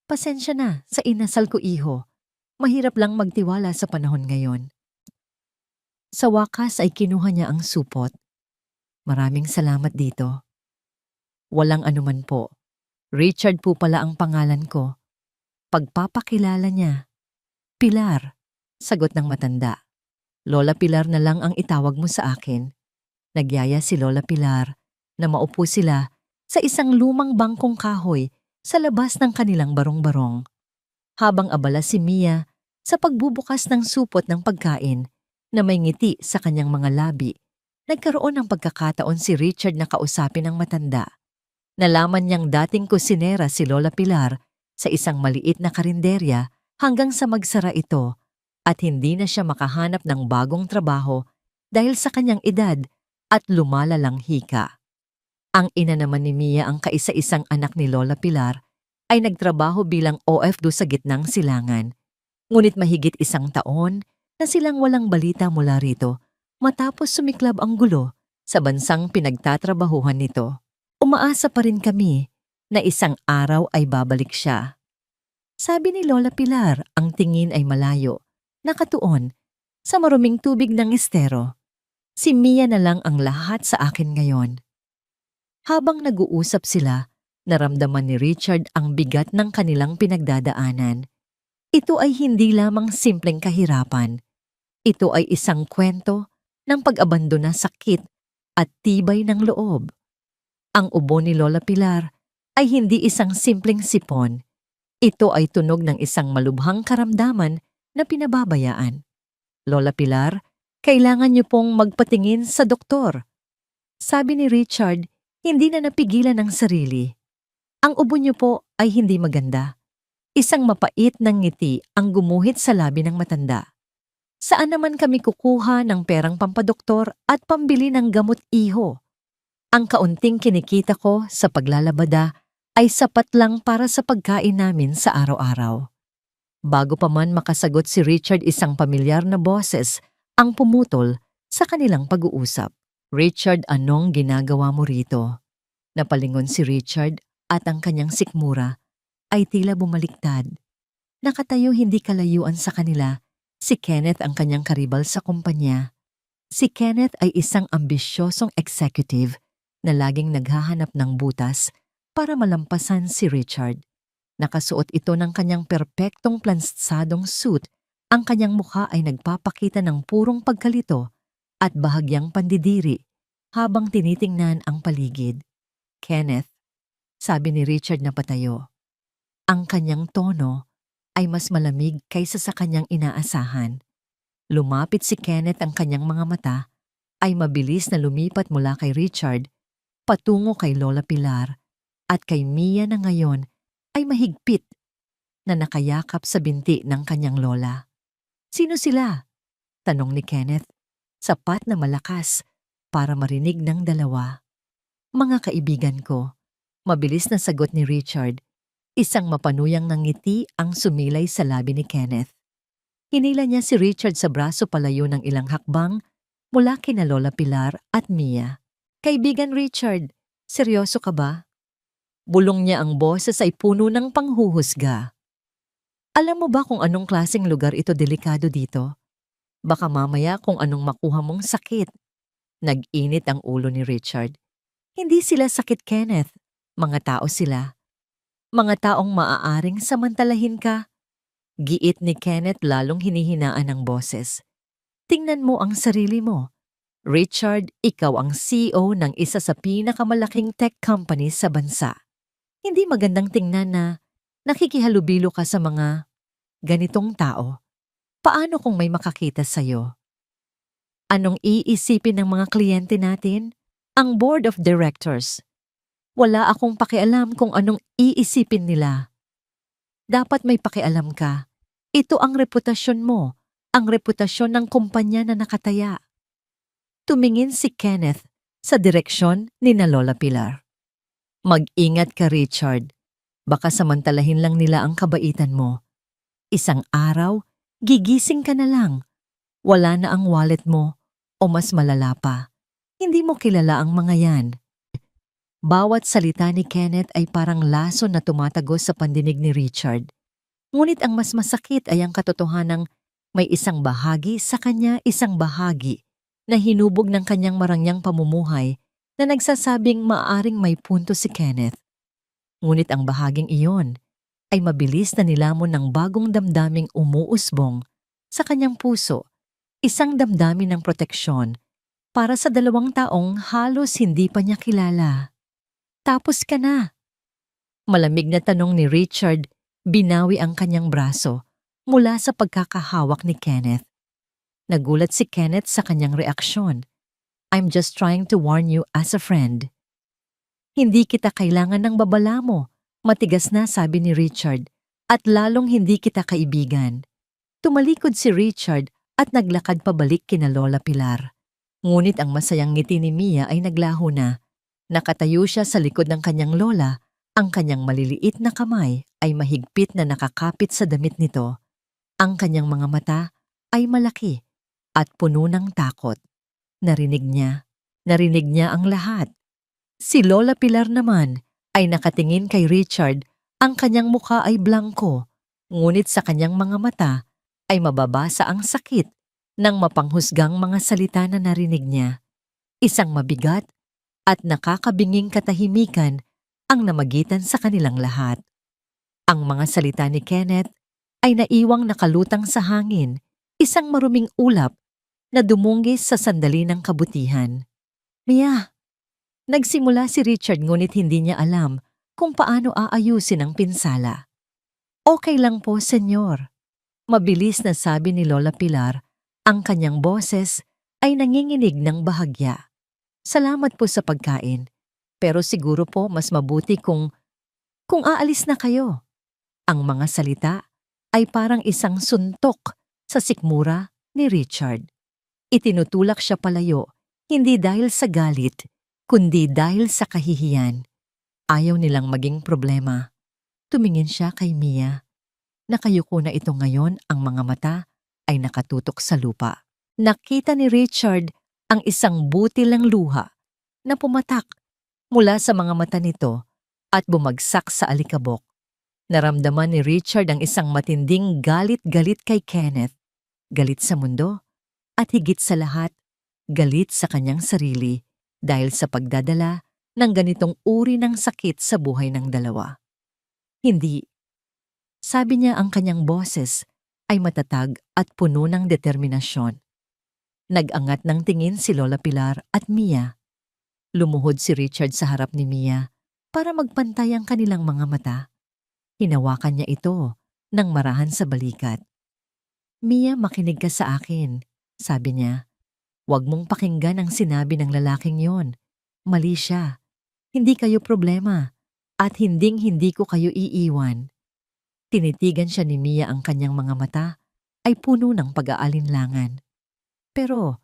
Pasensya na sa inasal ko, iho. Mahirap lang magtiwala sa panahon ngayon. Sa wakas ay kinuha niya ang supot. Maraming salamat dito. Walang anuman po. Richard po pala ang pangalan ko. Pagpapakilala niya. Pilar, sagot ng matanda. Lola Pilar na lang ang itawag mo sa akin. Nagyaya si Lola Pilar na maupo sila sa isang lumang bangkong kahoy sa labas ng kanilang barong-barong. Habang abala si Mia sa pagbubukas ng supot ng pagkain na may ngiti sa kanyang mga labi, nagkaroon ng pagkakataon si Richard na kausapin ng matanda. Nalaman niyang dating kusinera si Lola Pilar sa isang maliit na karinderya hanggang sa magsara ito at hindi na siya makahanap ng bagong trabaho dahil sa kanyang edad at lumalalang hika. Ang ina naman ni Mia, ang kaisa-isang anak ni Lola Pilar, ay nagtrabaho bilang OFW sa gitnang silangan. Ngunit mahigit 1 taon na silang walang balita mula rito matapos sumiklab ang gulo sa bansang pinagtatrabahuhan nito. Umaasa pa rin kami na isang araw ay babalik siya. Sabi ni Lola Pilar, ang tingin ay malayo, nakatuon sa maruming tubig ng estero. Si Mia na lang ang lahat sa akin ngayon. Habang nag-uusap sila, naramdaman ni Richard ang bigat ng kanilang pinagdadaanan. Ito ay hindi lamang simpleng kahirapan. Ito ay isang kwento ng pag-abandona, sakit at tibay ng loob. Ang ubo ni Lola Pilar ay hindi isang simpleng sipon. Ito ay tunog ng isang malubhang karamdaman na pinababayaan. Lola Pilar, kailangan niyo pong magpatingin sa doktor. Sabi ni Richard, hindi na napigilan ang sarili. Ang ubo niyo po ay hindi maganda. Isang mapait ng ngiti ang gumuhit sa labi ng matanda. Saan naman kami kukuha ng perang pampadoktor at pambili ng gamot, iho? Ang kaunting kinikita ko sa paglalabada ay sapat lang para sa pagkain namin sa araw-araw. Bago pa man makasagot si Richard, isang pamilyar na boses ang pumutol sa kanilang pag-uusap. Richard, anong ginagawa mo rito? Napalingon si Richard at ang kanyang sikmura ay tila bumaliktad. Nakatayo hindi kalayuan sa kanila si Kenneth, ang kanyang karibal sa kumpanya. Si Kenneth ay isang ambisyosong executive na laging naghahanap ng butas para malampasan si Richard. Nakasuot ito ng kanyang perpektong plansadong suit. Ang kanyang mukha ay nagpapakita ng purong pagkalito at bahagyang pandidiri habang tinitingnan ang paligid. Kenneth, sabi ni Richard na patayo. Ang kanyang tono ay mas malamig kaysa sa kanyang inaasahan. Lumapit si Kenneth, ang kanyang mga mata ay mabilis na lumipat mula kay Richard patungo kay Lola Pilar at kay Mia na ngayon ay mahigpit na nakayakap sa binti ng kanyang lola. Sino sila? Tanong ni Kenneth, sapat na malakas para marinig ng dalawa. Mga kaibigan ko, mabilis na sagot ni Richard. Isang mapanuyang ng ngiti ang sumilay sa labi ni Kenneth. Hinila niya si Richard sa braso palayo ng ilang hakbang mula kina Lola Pilar at Mia. Kaibigan Richard, seryoso ka ba? Bulong niya, ang boses ay puno ng panghuhusga. Alam mo ba kung anong klaseng lugar ito delikado dito? Baka mamaya kung anong makuha mong sakit. Nag-init ang ulo ni Richard. Hindi sila sakit, Kenneth. Mga tao sila. Mga taong maaaring samantalahin ka. Giit ni Kenneth, lalong hinihinaan ang boses. Tingnan mo ang sarili mo. Richard, ikaw ang CEO ng isa sa pinakamalaking tech company sa bansa. Hindi magandang tingnan na nakikihalubilo ka sa mga ganitong tao. Paano kung may makakita sa'yo? Anong iisipin ng mga kliyente natin? Ang board of directors. Wala akong pakialam kung anong iisipin nila. Dapat may pakialam ka. Ito ang reputasyon mo, ang reputasyon ng kumpanya na nakataya. Tumingin si Kenneth sa direksyon ni na Lola Pilar. Mag-ingat ka, Richard. Baka samantalahin lang nila ang kabaitan mo. Isang araw, gigising ka na lang. Wala na ang wallet mo o mas malala pa. Hindi mo kilala ang mga yan. Bawat salita ni Kenneth ay parang lason na tumatagos sa pandinig ni Richard. Ngunit ang mas masakit ay ang katotohanang may isang bahagi sa kanya, isang bahagi na hinubog ng kanyang marangyang pamumuhay na nagsasabing maaaring may punto si Kenneth. Ngunit ang bahaging iyon ay mabilis na nilamon ng bagong damdaming umuusbong sa kanyang puso, isang damdamin ng proteksyon para sa 2 taong halos hindi pa niya kilala. Tapos ka na? Malamig na tanong ni Richard, binawi ang kanyang braso mula sa pagkakahawak ni Kenneth. Nagulat si Kenneth sa kanyang reaksyon. I'm just trying to warn you as a friend. Hindi kita kailangan ng babala mo, matigas na sabi ni Richard, at lalong hindi kita kaibigan. Tumalikod si Richard at naglakad pabalik kina Lola Pilar. Ngunit ang masayang ngiti ni Mia ay naglaho na. Nakatayo siya sa likod ng kanyang lola, ang kanyang maliliit na kamay ay mahigpit na nakakapit sa damit nito. Ang kanyang mga mata ay malaki at puno ng takot. Narinig niya ang lahat. Si Lola Pilar naman ay nakatingin kay Richard, ang kanyang mukha ay blangko, ngunit sa kanyang mga mata ay mababasa ang sakit ng mapanghusgang mga salita na narinig niya. Isang mabigat at nakakabinging katahimikan ang namagitan sa kanilang lahat. Ang mga salita ni Kenneth ay naiwang nakalutang sa hangin, isang maruming ulap na dumungis sa sandali ng kabutihan. Mia! Nagsimula si Richard, ngunit hindi niya alam kung paano aayusin ang pinsala. Okay lang po, senyor. Mabilis na sabi ni Lola Pilar, ang kanyang boses ay nanginginig ng bahagya. Salamat po sa pagkain, pero siguro po mas mabuti kung aalis na kayo. Ang mga salita ay parang isang suntok sa sikmura ni Richard. Itinutulak siya palayo, hindi dahil sa galit, kundi dahil sa kahihiyan. Ayaw nilang maging problema. Tumingin siya kay Mia. Nakayuko na ito ngayon, ang mga mata ay nakatutok sa lupa. Nakita ni Richard ang isang butil ng luha na pumatak mula sa mga mata nito at bumagsak sa alikabok. Naramdaman ni Richard ang isang matinding galit-galit kay Kenneth. Galit sa mundo at higit sa lahat, galit sa kanyang sarili dahil sa pagdadala ng ganitong uri ng sakit sa buhay ng dalawa. Hindi. Sabi niya ang kanyang boses ay matatag at puno ng determinasyon. Nag-angat ng tingin si Lola Pilar at Mia. Lumuhod si Richard sa harap ni Mia para magpantay ang kanilang mga mata. Hinawakan niya ito ng marahan sa balikat. Mia, makinig ka sa akin, sabi niya. Huwag mong pakinggan ang sinabi ng lalaking yon. Mali siya. Hindi kayo problema at hinding-hindi ko kayo iiwan. Tinitigan siya ni Mia, ang kanyang mga mata ay puno ng pag-aalinlangan. Pero,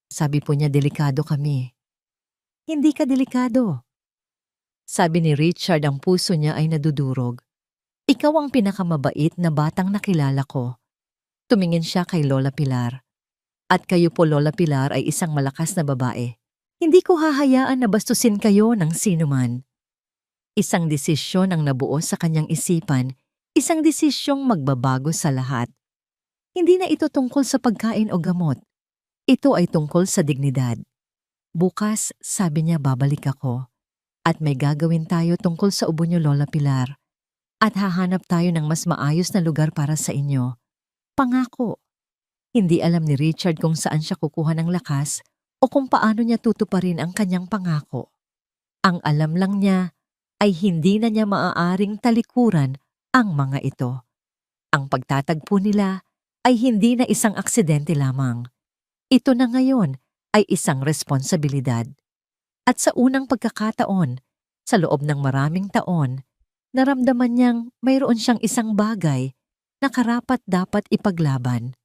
sabi po niya, delikado kami. Hindi ka delikado. Sabi ni Richard, ang puso niya ay nadudurog. Ikaw ang pinakamabait na batang nakilala ko. Tumingin siya kay Lola Pilar. At kayo po, Lola Pilar, ay isang malakas na babae. Hindi ko hahayaan na bastusin kayo ng sinuman. Isang desisyon ang nabuo sa kanyang isipan, isang desisyong magbabago sa lahat. Hindi na ito tungkol sa pagkain o gamot. Ito ay tungkol sa dignidad. Bukas, sabi niya, babalik ako. At may gagawin tayo tungkol sa ubo niyo, Lola Pilar. At hahanap tayo ng mas maayos na lugar para sa inyo. Pangako. Hindi alam ni Richard kung saan siya kukuha ng lakas o kung paano niya tutuparin ang kanyang pangako. Ang alam lang niya ay hindi na niya maaaring talikuran ang mga ito. Ang pagtatagpo nila ay hindi na isang aksidente lamang. Ito na ngayon ay isang responsibilidad. At sa unang pagkakataon, sa loob ng maraming taon, naramdaman niyang mayroon siyang isang bagay na karapat-dapat ipaglaban.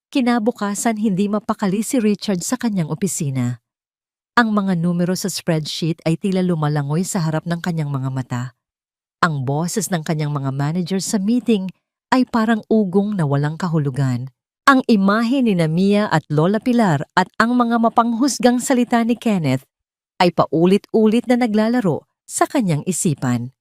Kinabukasan, hindi mapakali si Richard sa kanyang opisina. Ang mga numero sa spreadsheet ay tila lumalangoy sa harap ng kanyang mga mata. Ang boses ng kanyang mga manager sa meeting ay parang ugong na walang kahulugan. Ang imahe ni Mia at Lola Pilar at ang mga mapanghusgang salita ni Kenneth ay paulit-ulit na naglalaro sa kanyang isipan.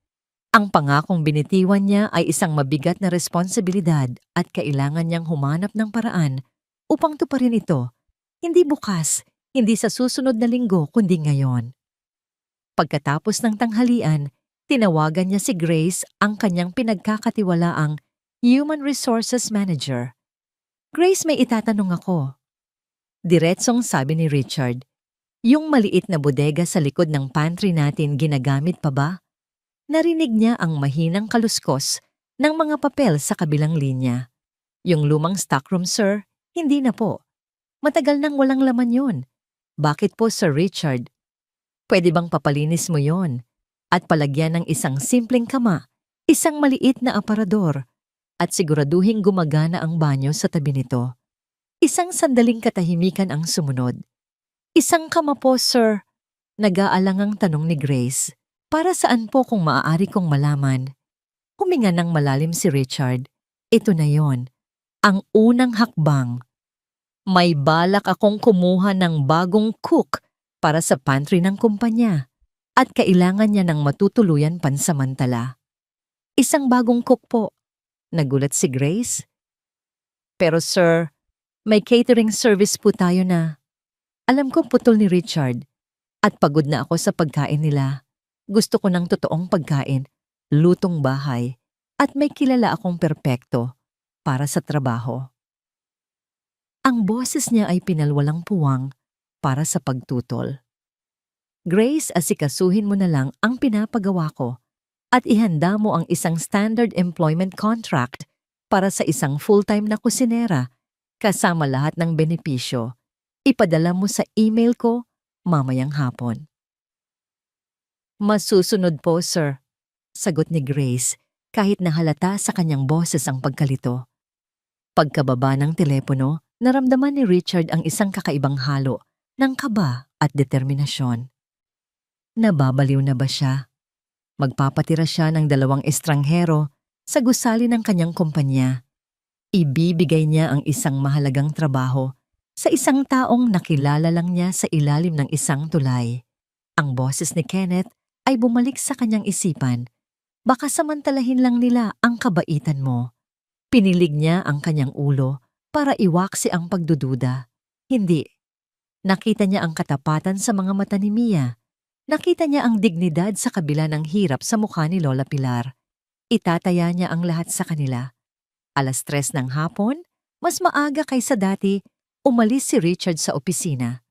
Ang pangakong binitiwan niya ay isang mabigat na responsibilidad at kailangan niyang humanap ng paraan upang tuparin ito. Hindi bukas, hindi sa susunod na linggo, kundi ngayon. Pagkatapos ng tanghalian, tinawagan niya si Grace, ang kanyang pinagkakatiwalaang Human Resources Manager. Grace, may itatanong ako. Diretsong sabi ni Richard, yung maliit na bodega sa likod ng pantry natin ginagamit pa ba? Narinig niya ang mahinang kaluskos ng mga papel sa kabilang linya. Yung lumang stockroom, sir, hindi na po. Matagal nang walang laman yun. Bakit po, Sir Richard? Pwede bang papalinis mo yon at palagyan ng isang simpleng kama, isang maliit na aparador, at siguraduhin gumagana ang banyo sa tabi nito. Isang sandaling katahimikan ang sumunod. Isang kama po, sir. Nag-aalangang tanong ni Grace. Para saan po kung maaari kong malaman? Huminga ng malalim si Richard. Ito na yon, ang unang hakbang. May balak akong kumuha ng bagong cook para sa pantry ng kumpanya at kailangan niya ng matutuluyan pansamantala. Isang bagong cook po. Nagulat si Grace. Pero sir, may catering service po tayo na. Alam ko, putol ni Richard, at pagod na ako sa pagkain nila. Gusto ko ng totoong pagkain, lutong bahay, at may kilala akong perpekto para sa trabaho. Ang boses niya ay pinalwalang puwang para sa pagtutol. Grace, asikasuhin mo na lang ang pinapagawa ko at ihanda mo ang isang standard employment contract para sa isang full-time na kusinera kasama lahat ng benepisyo. Ipadala mo sa email ko mamayang hapon. Masusunod po, sir, sagot ni Grace kahit nahalata sa kanyang boses ang pagkalito. Pagkababa ng telepono, naramdaman ni Richard ang isang kakaibang halo ng kaba at determinasyon. Nababaliw na ba siya? Magpapatira siya ng 2 estranghero sa gusali ng kanyang kumpanya. Ibibigay niya ang isang mahalagang trabaho sa isang taong nakilala lang niya sa ilalim ng isang tulay. Ang boses ni Kenneth ay bumalik sa kanyang isipan. Baka samantalahin lang nila ang kabaitan mo. Pinilig niya ang kanyang ulo para iwaksi ang pagdududa. Hindi. Nakita niya ang katapatan sa mga mata ni Mia. Nakita niya ang dignidad sa kabila ng hirap sa mukha ni Lola Pilar. Itataya niya ang lahat sa kanila. 3:00 ng hapon, mas maaga kaysa dati, umalis si Richard sa opisina.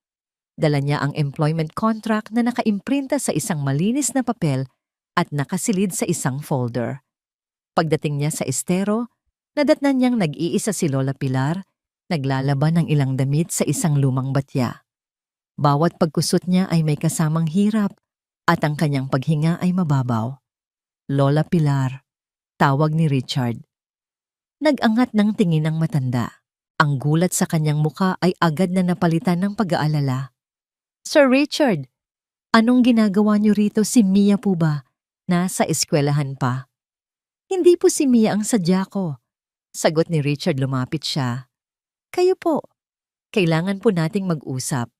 Dala niya ang employment contract na nakaimprinta sa isang malinis na papel at nakasilid sa isang folder. Pagdating niya sa estero, nadatnan niyang nag-iisa si Lola Pilar, naglalaban ng ilang damit sa isang lumang batya. Bawat pagkusot niya ay may kasamang hirap at ang kanyang paghinga ay mababaw. Lola Pilar, tawag ni Richard. Nag-angat ng tingin ng matanda. Ang gulat sa kanyang muka ay agad na napalitan ng pag-aalala. Sir Richard, anong ginagawa niyo rito? Si Mia po ba? Nasa eskwelahan pa. Hindi po si Mia ang sadya ko. Sagot ni Richard, lumapit siya. Kayo po. Kailangan po nating mag-usap.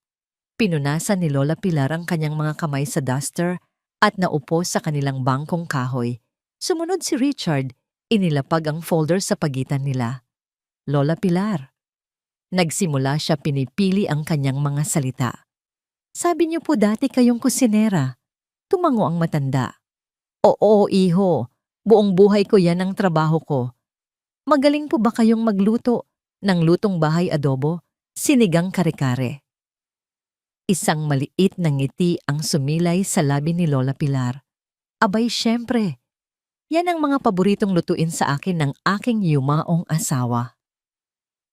Pinunasan ni Lola Pilar ang kanyang mga kamay sa duster at naupo sa kanilang bangkong kahoy. Sumunod si Richard, inilapag ang folder sa pagitan nila. Lola Pilar. Nagsimula siya, pinipili ang kanyang mga salita. Sabi niyo po dati kayong kusinera. Tumango ang matanda. Oo, iho. Buong buhay ko yan ang trabaho ko. Magaling po ba kayong magluto ng lutong bahay adobo, sinigang kare-kare? Isang maliit na ngiti ang sumilay sa labi ni Lola Pilar. Abay, syempre. Yan ang mga paboritong lutuin sa akin ng aking yumaong asawa.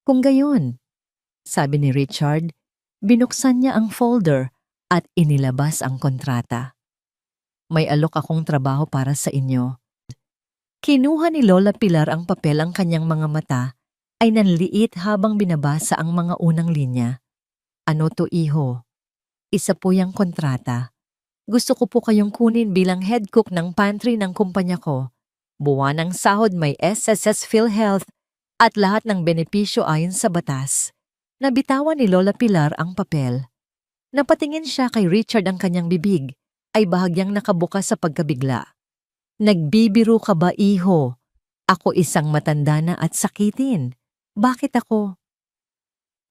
Kung gayon, sabi ni Richard, binuksan niya ang folder at inilabas ang kontrata. May alok akong trabaho para sa inyo. Kinuha ni Lola Pilar ang papel, ang kanyang mga mata ay nanliit habang binabasa ang mga unang linya. Ano to, iho? Isa po yung kontrata. Gusto ko po kayong kunin bilang head cook ng pantry ng kumpanya ko. Buwanang sahod, may SSS PhilHealth at lahat ng benepisyo ayon sa batas. Nabitawan ni Lola Pilar ang papel. Napatingin siya kay Richard, ang kanyang bibig ay bahagyang nakabukas sa pagkabigla. Nagbibiro ka ba, iho? Ako isang matanda na at sakitin. Bakit ako?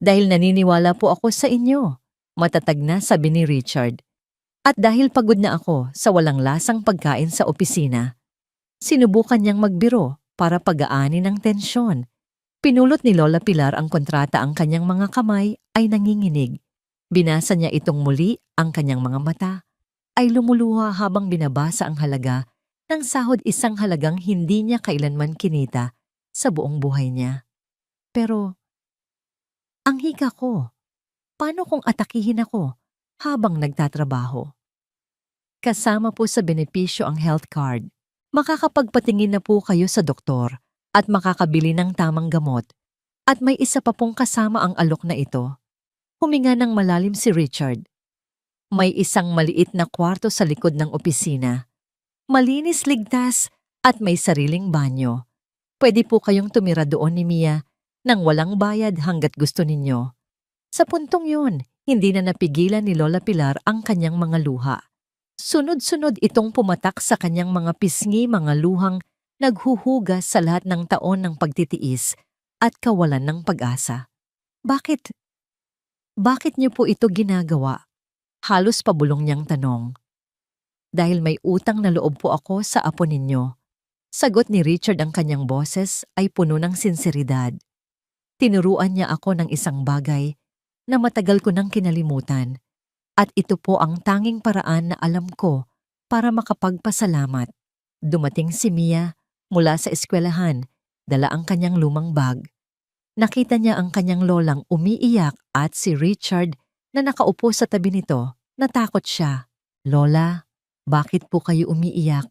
Dahil naniniwala po ako sa inyo. Matatag na sabi ni Richard. At dahil pagod na ako sa walang lasang pagkain sa opisina, sinubukan niyang magbiro para pagaanin ang tensyon. Pinulot ni Lola Pilar ang kontrata, ang kanyang mga kamay ay nanginginig. Binasa niya itong muli, ang kanyang mga mata ay lumuluha habang binabasa ang halaga ng sahod, isang halagang hindi niya kailanman kinita sa buong buhay niya. Pero, ang hika ko. Paano kung atakihin ako habang nagtatrabaho? Kasama po sa benepisyo ang health card. Makakapagpatingin na po kayo sa doktor at makakabili ng tamang gamot. At may isa pa pong kasama ang alok na ito. Huminga ng malalim si Richard. May isang maliit na kwarto sa likod ng opisina. Malinis, ligtas at may sariling banyo. Pwede po kayong tumira doon ni Mia nang walang bayad hanggat gusto ninyo. Sa puntong yun, hindi na napigilan ni Lola Pilar ang kanyang mga luha. Sunod-sunod itong pumatak sa kanyang mga pisngi, mga luhang naghuhugas sa lahat ng taon ng pagtitiis at kawalan ng pag-asa. Bakit? Bakit niyo po ito ginagawa? Halos pabulong niyang tanong. Dahil may utang na loob po ako sa apo ninyo. Sagot ni Richard, ang kanyang boses ay puno ng sinseridad. Tinuruan niya ako ng isang bagay na matagal ko nang kinalimutan, at ito po ang tanging paraan na alam ko para makapagpasalamat. Dumating si Mia mula sa eskwelahan, dala ang kanyang lumang bag. Nakita niya ang kanyang lolang umiiyak at si Richard na nakaupo sa tabi nito. Natakot siya. Lola, bakit po kayo umiiyak?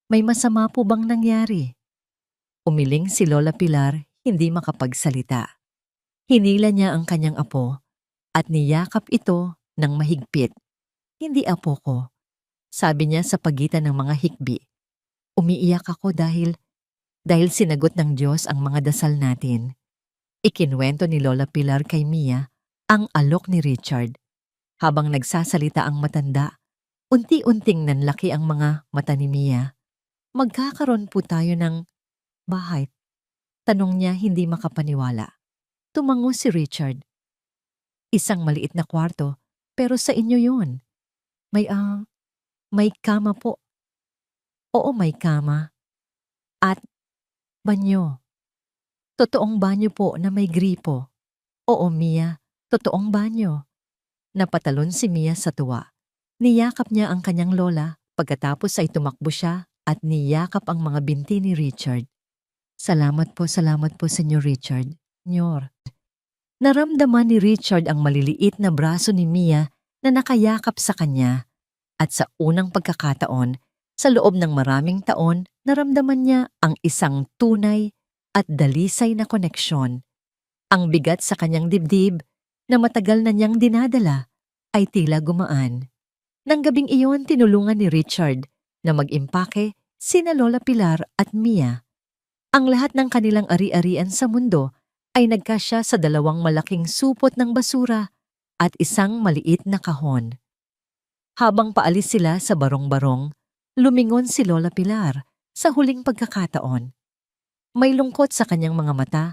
May masama po bang nangyari? Umiling si Lola Pilar, hindi makapagsalita. Hinila niya ang kanyang apo at niyakap ito ng mahigpit. Hindi apo ko, sabi niya sa pagitan ng mga hikbi. Umiiyak ako dahil sinagot ng Diyos ang mga dasal natin. Ikinwento ni Lola Pilar kay Mia ang alok ni Richard. Habang nagsasalita ang matanda, unti-unting nanlaki ang mga mata ni Mia. Magkakaroon po tayo ng bahay? Tanong niya, hindi makapaniwala. Tumango si Richard. Isang maliit na kwarto, pero sa inyo yun. May kama po. Oo, may kama. At banyo. Totoong banyo po na may gripo. Oo, Mia. Totoong banyo. Napatalon si Mia sa tuwa. Niyakap niya ang kanyang lola, pagkatapos ay tumakbo siya at niyakap ang mga binti ni Richard. Salamat po, Senyor Richard. Senyor. Naramdaman ni Richard ang maliliit na braso ni Mia na nakayakap sa kanya at sa unang pagkakataon, sa loob ng maraming taon, naramdaman niya ang isang tunay at dalisay na koneksyon. Ang bigat sa kanyang dibdib na matagal na niyang dinadala ay tila gumaan. Nang gabing iyon, tinulungan ni Richard na mag-impake sina Lola Pilar at Mia. Ang lahat ng kanilang ari-arian sa mundo ay nagkasya sa 2 malaking supot ng basura at isang maliit na kahon. Habang paalis sila sa barong-barong, lumingon si Lola Pilar sa huling pagkakataon. May lungkot sa kanyang mga mata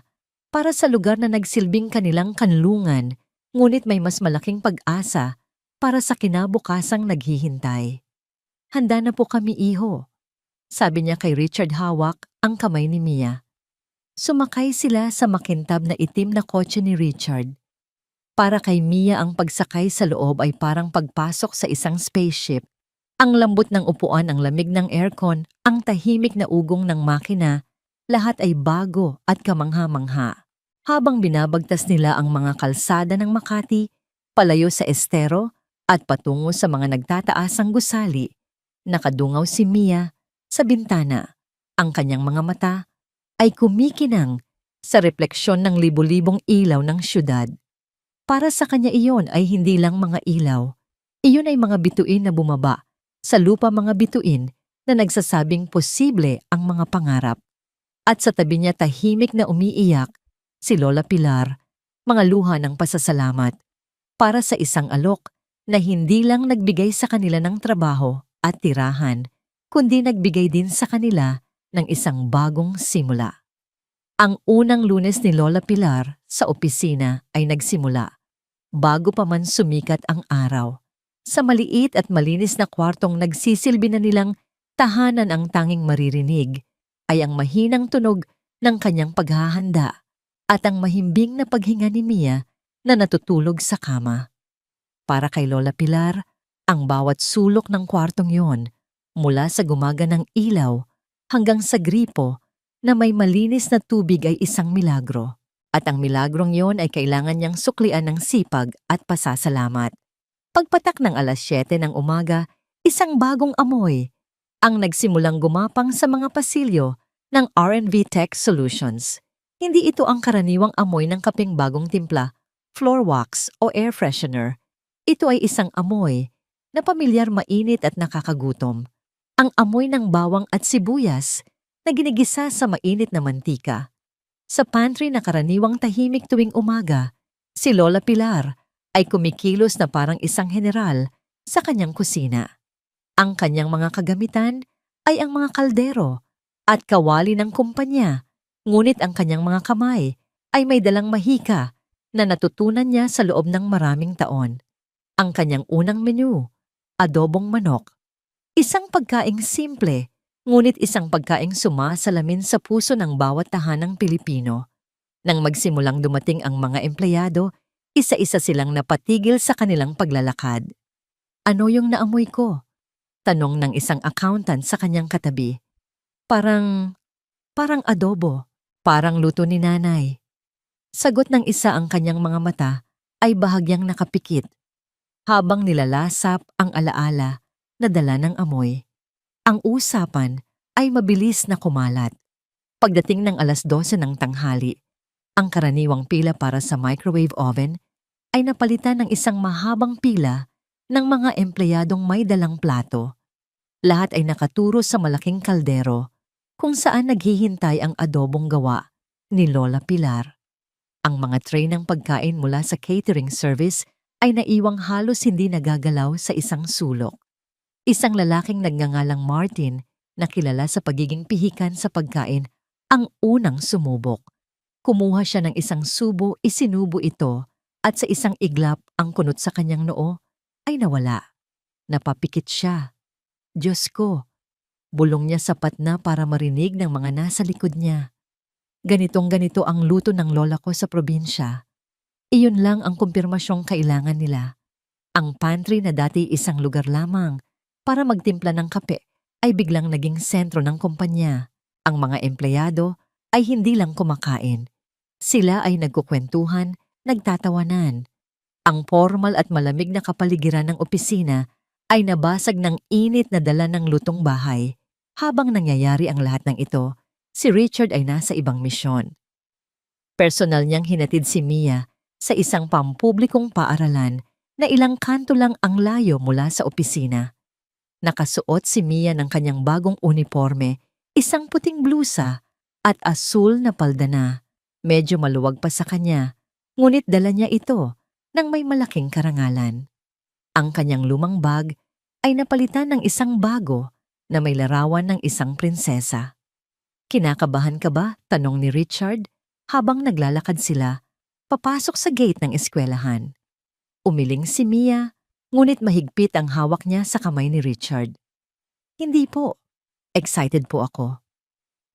para sa lugar na nagsilbing kanilang kanlungan, ngunit may mas malaking pag-asa para sa kinabukasang naghihintay. Handa na po kami, iho. Sabi niya kay Richard, hawak ang kamay ni Mia. Sumakay sila sa makintab na itim na kotse ni Richard. Para kay Mia, ang pagsakay sa loob ay parang pagpasok sa isang spaceship. Ang lambot ng upuan, ang lamig ng aircon, ang tahimik na ugong ng makina, lahat ay bago at kamangha-mangha. Habang binabagtas nila ang mga kalsada ng Makati, palayo sa estero at patungo sa mga nagtataasang gusali, nakadungaw si Mia sa bintana. Ang kanyang mga mata ay kumikinang sa refleksyon ng libu-libong ilaw ng syudad. Para sa kanya iyon ay hindi lang mga ilaw. Iyon ay mga bituin na bumaba sa lupa, mga bituin na nagsasabing posible ang mga pangarap. At sa tabi niya tahimik na umiiyak si Lola Pilar, mga luha ng pasasalamat para sa isang alok na hindi lang nagbigay sa kanila ng trabaho at tirahan, kundi nagbigay din sa kanila ng isang bagong simula. Ang unang Lunes ni Lola Pilar sa opisina ay nagsimula bago pa man sumikat ang araw. Sa maliit at malinis na kwartong nagsisilbi na nilang tahanan, ang tanging maririnig ay ang mahinang tunog ng kanyang paghahanda at ang mahimbing na paghinga ni Mia na natutulog sa kama. Para kay Lola Pilar, ang bawat sulok ng kwartong yon, mula sa gumaganang ilaw hanggang sa gripo na may malinis na tubig, ay isang milagro. At ang milagrong yon ay kailangan niyang suklian ng sipag at pasasalamat. Pagpatak ng 7:00 ng umaga, isang bagong amoy ang nagsimulang gumapang sa mga pasilyo ng R&V Tech Solutions. Hindi ito ang karaniwang amoy ng kapeng bagong timpla, floor wax o air freshener. Ito ay isang amoy na pamilyar, mainit at nakakagutom. Ang amoy ng bawang at sibuyas na ginigisa sa mainit na mantika. Sa pantry na karaniwang tahimik tuwing umaga, si Lola Pilar ay kumikilos na parang isang general sa kanyang kusina. Ang kanyang mga kagamitan ay ang mga kaldero at kawali ng kumpanya, ngunit ang kanyang mga kamay ay may dalang mahika na natutunan niya sa loob ng maraming taon. Ang kanyang unang menu, adobong manok. Isang pagkaing simple, ngunit isang pagkaing sumasalamin sa puso ng bawat tahanang Pilipino. Nang magsimulang dumating ang mga empleyado, isa-isa silang napatigil sa kanilang paglalakad. Ano yung naamoy ko? Tanong ng isang accountant sa kanyang katabi. Parang adobo, parang luto ni nanay. Sagot ng isa, ang kanyang mga mata ay bahagyang nakapikit, habang nilalasap ang alaala na dala ng amoy. Ang usapan ay mabilis na kumalat. Pagdating ng 12:00 ng tanghali, ang karaniwang pila para sa microwave oven ay napalitan ng isang mahabang pila ng mga empleyadong may dalang plato. Lahat ay nakaturo sa malaking kaldero kung saan naghihintay ang adobong gawa ni Lola Pilar. Ang mga tray ng pagkain mula sa catering service ay naiwang halos hindi nagagalaw sa isang sulok. Isang lalaking nagngangalang Martin na kilala sa pagiging pihikan sa pagkain ang unang sumubok. Kumuha siya ng isang subo, isinubo ito, at sa isang iglap ang kunot sa kanyang noo ay nawala. Napapikit siya. Diyos ko, bulong niya sapat na para marinig ng mga nasa likod niya. Ganitong-ganito ang luto ng lola ko sa probinsya. Iyon lang ang kumpirmasyong kailangan nila. Ang pantry na dati isang lugar lamang para magtimpla ng kape ay biglang naging sentro ng kumpanya. Ang mga empleyado ay hindi lang kumakain. Sila ay nagkukwentuhan, nagtatawanan. Ang formal at malamig na kapaligiran ng opisina ay nabasag ng init na dala ng lutong bahay. Habang nangyayari ang lahat ng ito, si Richard ay nasa ibang misyon. Personal niyang hinatid si Mia sa isang pampublikong paaralan na ilang kanto lang ang layo mula sa opisina. Nakasuot si Mia ng kanyang bagong uniforme, isang puting blusa at asul na paldana. Medyo maluwag pa sa kanya, ngunit dala niya ito ng may malaking karangalan. Ang kanyang lumang bag ay napalitan ng isang bago na may larawan ng isang prinsesa. Kinakabahan ka ba? Tanong ni Richard habang naglalakad sila papasok sa gate ng eskwelahan. Umiling si Mia, ngunit mahigpit ang hawak niya sa kamay ni Richard. Hindi po. Excited po ako.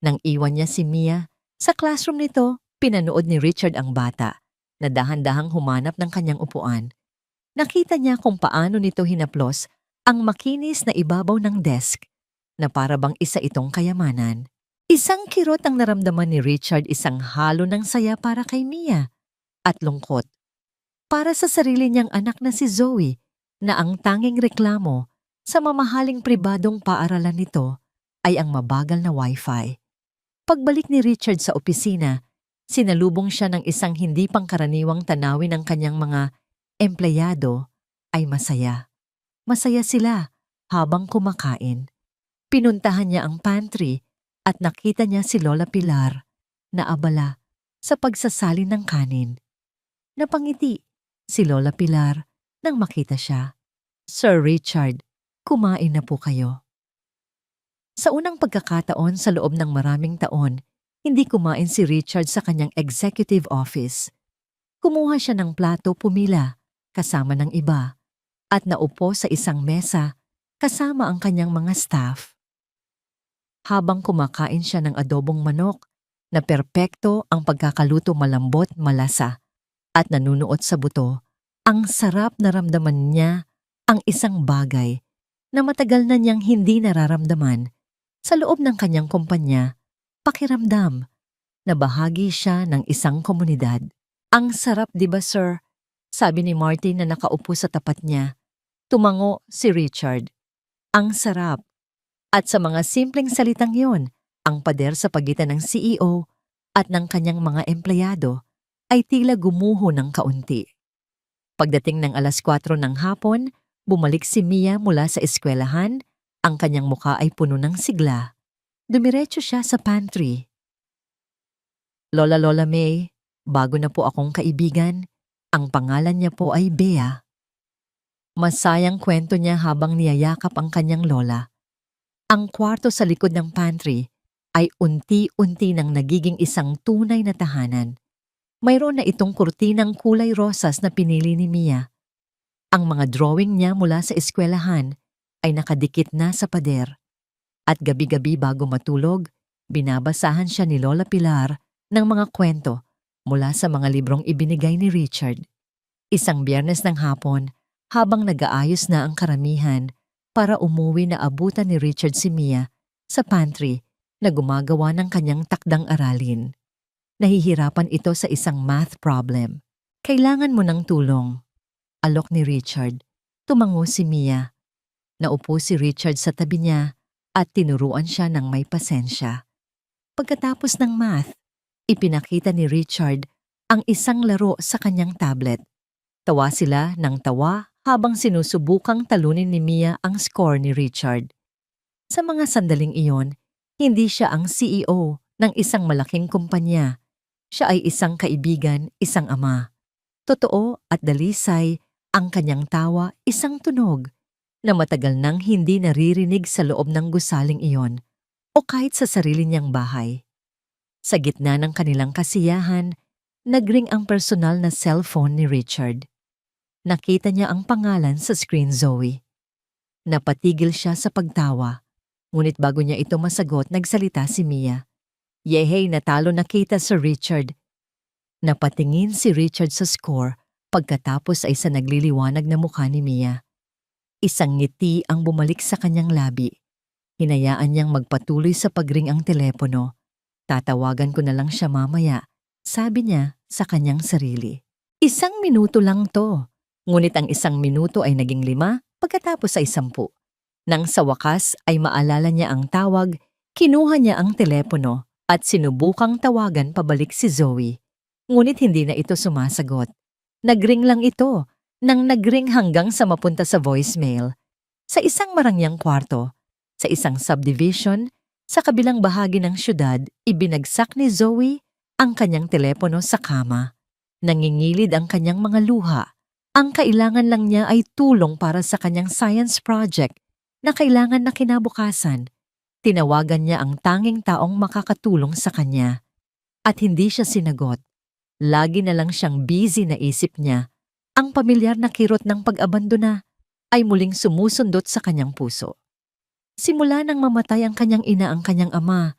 Nang iwan niya si Mia, sa classroom nito, pinanood ni Richard ang bata na dahan-dahang humanap ng kanyang upuan. Nakita niya kung paano nito hinaplos ang makinis na ibabaw ng desk na para bang isa itong kayamanan. Isang kirot ang naramdaman ni Richard, isang halo ng saya para kay Mia at lungkot para sa sarili niyang anak na si Zoe na ang tanging reklamo sa mamahaling pribadong paaralan nito ay ang mabagal na wifi. Pagbalik ni Richard sa opisina, sinalubong siya ng isang hindi pangkaraniwang tanawin ng kanyang mga empleyado ay masaya. Masaya sila habang kumakain. Pinuntahan niya ang pantry at nakita niya si Lola Pilar na abala sa pagsasalin ng kanin. Napangiti si Lola Pilar nang makita siya. Sir Richard, kumain na po kayo. Sa unang pagkakataon sa loob ng maraming taon, hindi kumain si Richard sa kanyang executive office. Kumuha siya ng plato, pumila kasama ng iba at naupo sa isang mesa kasama ang kanyang mga staff. Habang kumakain siya ng adobong manok na perpekto ang pagkakaluto, malambot, malasa at nanunuot sa buto, ang sarap na ramdaman niya ang isang bagay na matagal na niyang hindi nararamdaman sa loob ng kanyang kumpanya, pakiramdam na bahagi siya ng isang komunidad. Ang sarap, di ba, sir? Sabi ni Martin na nakaupo sa tapat niya. Tumango si Richard. Ang sarap. At sa mga simpleng salitang yon, ang pader sa pagitan ng CEO at ng kanyang mga empleyado ay tila gumuho ng kaunti. Pagdating ng 4:00 ng hapon, bumalik si Mia mula sa eskwelahan, ang kanyang muka ay puno ng sigla. Dumiretso siya sa pantry. Lola May, bago na po akong kaibigan. Ang pangalan niya po ay Bea. Masayang kwento niya habang niyayakap ang kanyang lola. Ang kwarto sa likod ng pantry ay unti-unti nang nagiging isang tunay na tahanan. Mayroon na itong kurtinang kulay rosas na pinili ni Mia. Ang mga drawing niya mula sa eskwelahan ay nakadikit na sa pader. At gabi-gabi bago matulog, binabasahan siya ni Lola Pilar ng mga kwento mula sa mga librong ibinigay ni Richard. Isang Biyernes ng hapon, habang nag-aayos na ang karamihan, para umuwi na abutan ni Richard si Mia sa pantry na gumagawa ng kanyang takdang aralin. Nahihirapan ito sa isang math problem. Kailangan mo ng tulong. Alok ni Richard. Tumango si Mia. Naupo si Richard sa tabi niya at tinuruan siya ng may pasensya. Pagkatapos ng math, ipinakita ni Richard ang isang laro sa kanyang tablet. Tawa sila ng tawa habang sinusubukang talunin ni Mia ang score ni Richard. Sa mga sandaling iyon, hindi siya ang CEO ng isang malaking kumpanya. Siya ay isang kaibigan, isang ama. Totoo at dalisay ang kanyang tawa, isang tunog na matagal nang hindi naririnig sa loob ng gusaling iyon o kahit sa sarili niyang bahay. Sa gitna ng kanilang kasiyahan, nagring ang personal na cellphone ni Richard. Nakita niya ang pangalan sa screen, Zoe. Napatigil siya sa pagtawa. Ngunit bago niya ito masagot, nagsalita si Mia. Yehey, natalo na kita sa Richard. Napatingin si Richard sa score pagkatapos ay sa nagliliwanag na mukha ni Mia. Isang ngiti ang bumalik sa kanyang labi. Hinayaan niyang magpatuloy sa pagring ang telepono. Tatawagan ko na lang siya mamaya, sabi niya sa kanyang sarili. 1 minuto lang to. Ngunit ang 1 minuto ay naging 5 pagkatapos ay 10. Nang sa wakas ay maalala niya ang tawag, kinuha niya ang telepono at sinubukang tawagan pabalik si Zoe. Ngunit hindi na ito sumasagot. Nagring lang ito, nang nagring hanggang sa mapunta sa voicemail. Sa isang marangyang kwarto, sa isang subdivision, sa kabilang bahagi ng syudad, ibinagsak ni Zoe ang kanyang telepono sa kama. Nangingilid ang kanyang mga luha. Ang kailangan lang niya ay tulong para sa kanyang science project na kailangan na kinabukasan. Tinawagan niya ang tanging taong makakatulong sa kanya. At hindi siya sinagot. Lagi na lang siyang busy na isip niya. Ang pamilyar na kirot ng pag-abandona ay muling sumusundot sa kanyang puso. Simula nang mamatay ang kanyang ina, ang kanyang ama,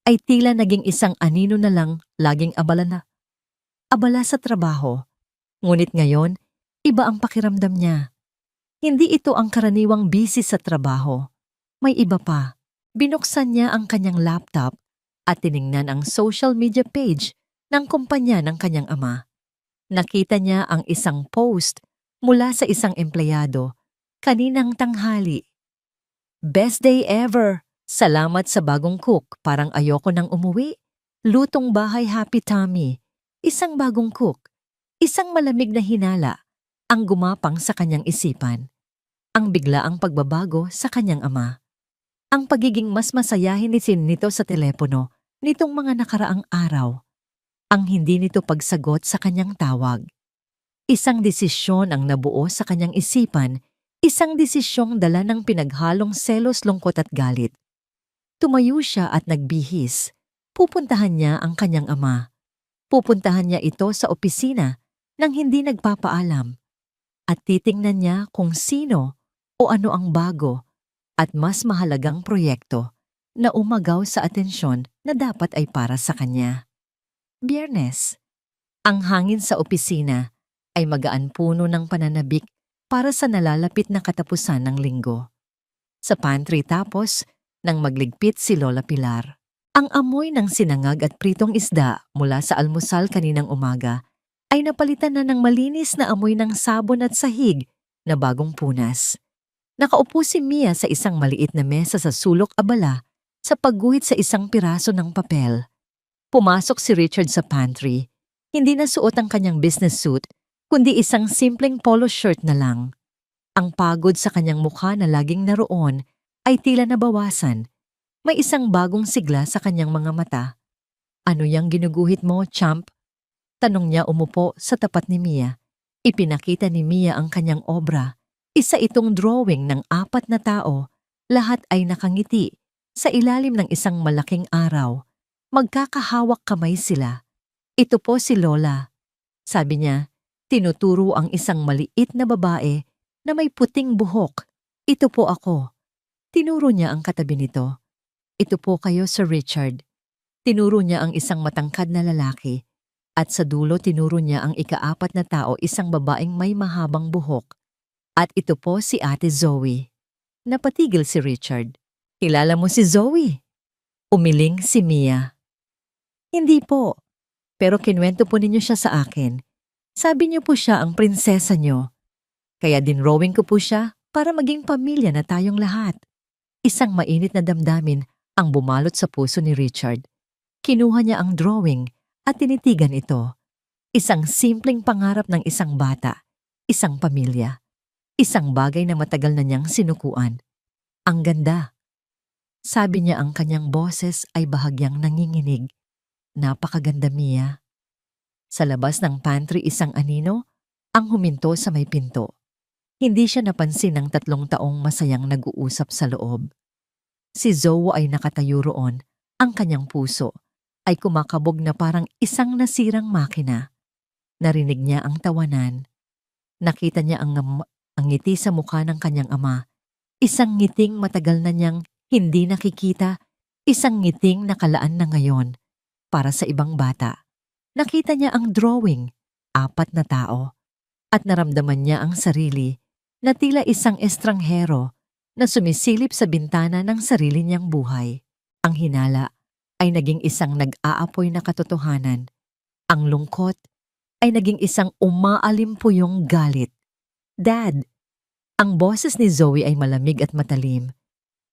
ay tila naging isang anino na lang, laging abala sa trabaho. Ngunit ngayon, iba ang pakiramdam niya. Hindi ito ang karaniwang busy sa trabaho. May iba pa. Binuksan niya ang kanyang laptop at tiningnan ang social media page ng kumpanya ng kanyang ama. Nakita niya ang isang post mula sa isang empleyado kaninang tanghali. Best day ever! Salamat sa bagong cook, parang ayoko nang umuwi. Lutong bahay Happy Tummy. Isang bagong cook. Isang malamig na hinala ang gumapang sa kanyang isipan. Ang biglaang pagbabago sa kanyang ama. Ang pagiging mas masayahin nito sa telepono nitong mga nakaraang araw. Ang hindi nito pagsagot sa kanyang tawag. Isang desisyon ang nabuo sa kanyang isipan. Isang desisyong dala ng pinaghalong selos, lungkot at galit. Tumayo siya at nagbihis. Pupuntahan niya ang kanyang ama. Pupuntahan niya ito sa opisina nang hindi nagpapaalam. At titingnan niya kung sino o ano ang bago at mas mahalagang proyekto na umagaw sa atensyon na dapat ay para sa kanya. Biyernes. Ang hangin sa opisina ay magaan puno ng pananabik para sa nalalapit na katapusan ng linggo. Sa pantry tapos, nang magligpit si Lola Pilar. Ang amoy ng sinangag at pritong isda mula sa almusal kaninang umaga ay napalitan na ng malinis na amoy ng sabon at sahig na bagong punas. Nakaupo si Mia sa isang maliit na mesa sa sulok abala sa pagguhit sa isang piraso ng papel. Pumasok si Richard sa pantry. Hindi na suot ang kanyang business suit, kundi isang simpleng polo shirt na lang. Ang pagod sa kanyang mukha na laging naroon ay tila nabawasan. May isang bagong sigla sa kanyang mga mata. Ano yang ginuguhit mo, champ? Tanong niya umupo sa tapat ni Mia. Ipinakita ni Mia ang kanyang obra. Isa itong drawing ng 4 na tao. Lahat ay nakangiti sa ilalim ng isang malaking araw. Magkakahawak kamay sila. Ito po si Lola. Sabi niya. Tinuturo ang isang maliit na babae na may puting buhok. Ito po ako. Tinuro niya ang katabi nito. Ito po kayo, Sir Richard. Tinuro niya ang isang matangkad na lalaki. At sa dulo tinuro niya ang ika-4 na tao, isang babaeng may mahabang buhok. At ito po si Ate Zoe. Napatigil si Richard. Kilala mo si Zoe? Umiling si Mia. Hindi po. Pero kinwento po ninyo siya sa akin. Sabi niyo po siya ang prinsesa niyo. Kaya dinrowing ko po siya para maging pamilya na tayong lahat. Isang mainit na damdamin ang bumalot sa puso ni Richard. Kinuha niya ang drawing at tinitigan ito. Isang simpleng pangarap ng isang bata, isang pamilya, isang bagay na matagal na niyang sinukuan. Ang ganda. Sabi niya ang kanyang boses ay bahagyang nanginginig. Napakaganda, Mia. Sa labas ng pantry isang anino ang huminto sa may pinto. Hindi siya napansin ng 3 taong masayang nag-uusap sa loob. Si Zoe ay nakatayo roon, ang kanyang puso ay kumakabog na parang isang nasirang makina. Narinig niya ang tawanan. Nakita niya ang ngiti sa mukha ng kanyang ama, Isang ngiting matagal na niyang hindi nakikita, isang ngiting nakalaan na ngayon para sa ibang bata. Nakita niya ang drawing, 4 na tao, at naramdaman niya ang sarili na tila isang estranghero na sumisilip sa bintana ng sarili niyang buhay. Ang hinala ay naging isang nag-aapoy na katotohanan. Ang lungkot ay naging isang umaalimpuyong galit. Dad! Ang boses ni Zoe ay malamig at matalim.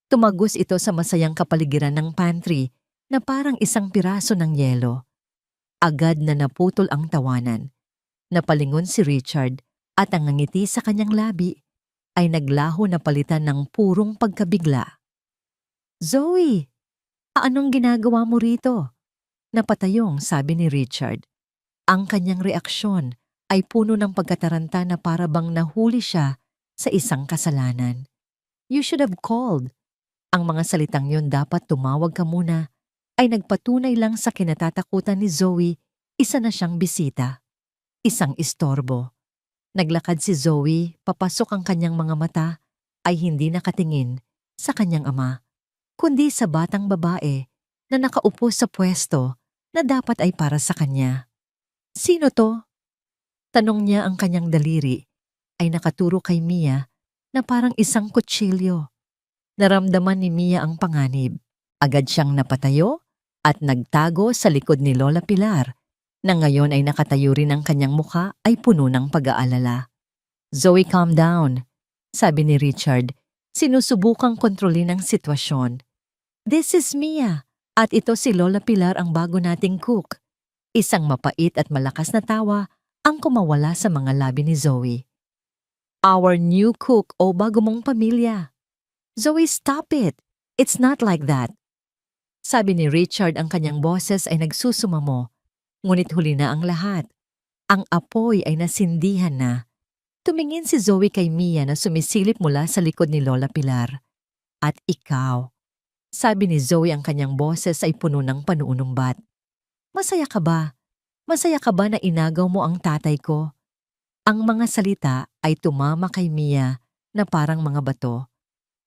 Tumagos ito sa masayang kapaligiran ng pantry na parang isang piraso ng yelo. Agad na naputol ang tawanan. Napalingon si Richard at ang ngiti sa kanyang labi ay naglaho na palitan ng purong pagkabigla. Zoe! Anong ginagawa mo rito? Napatayong sabi ni Richard. Ang kanyang reaksyon ay puno ng pagkataranta na para bang nahuli siya sa isang kasalanan. You should have called. Ang mga salitang yon dapat tumawag ka muna ay nagpatunay lang sa kinatatakutan ni Zoe, isa na siyang bisita. Isang istorbo. Naglakad si Zoe, papasok ang kanyang mga mata ay hindi nakatingin sa kanyang ama, kundi sa batang babae na nakaupo sa pwesto na dapat ay para sa kanya. Sino to? Tanong niya ang kanyang daliri ay nakaturo kay Mia na parang isang kutsilyo. Naramdaman ni Mia ang panganib. Agad siyang napatayo at nagtago sa likod ni Lola Pilar na ngayon ay nakatayo rin ang kanyang mukha ay puno ng pag-aalala. Zoe, calm down, sabi ni Richard, sinusubukang kontrolin ang sitwasyon. This is Mia at ito si Lola Pilar ang bago nating cook. Isang mapait at malakas na tawa ang kumawala sa mga labi ni Zoe. Our new cook o bago mong pamilya. Zoe, stop it. It's not like that. Sabi ni Richard ang kanyang boses ay nagsusumamo. Ngunit huli na ang lahat. Ang apoy ay nasindihan na. Tumingin si Zoe kay Mia na sumisilip mula sa likod ni Lola Pilar. At ikaw. Sabi ni Zoe ang kanyang boses ay puno ng panuunumbat. Masaya ka ba? Masaya ka ba na inagaw mo ang tatay ko? Ang mga salita ay tumama kay Mia na parang mga bato.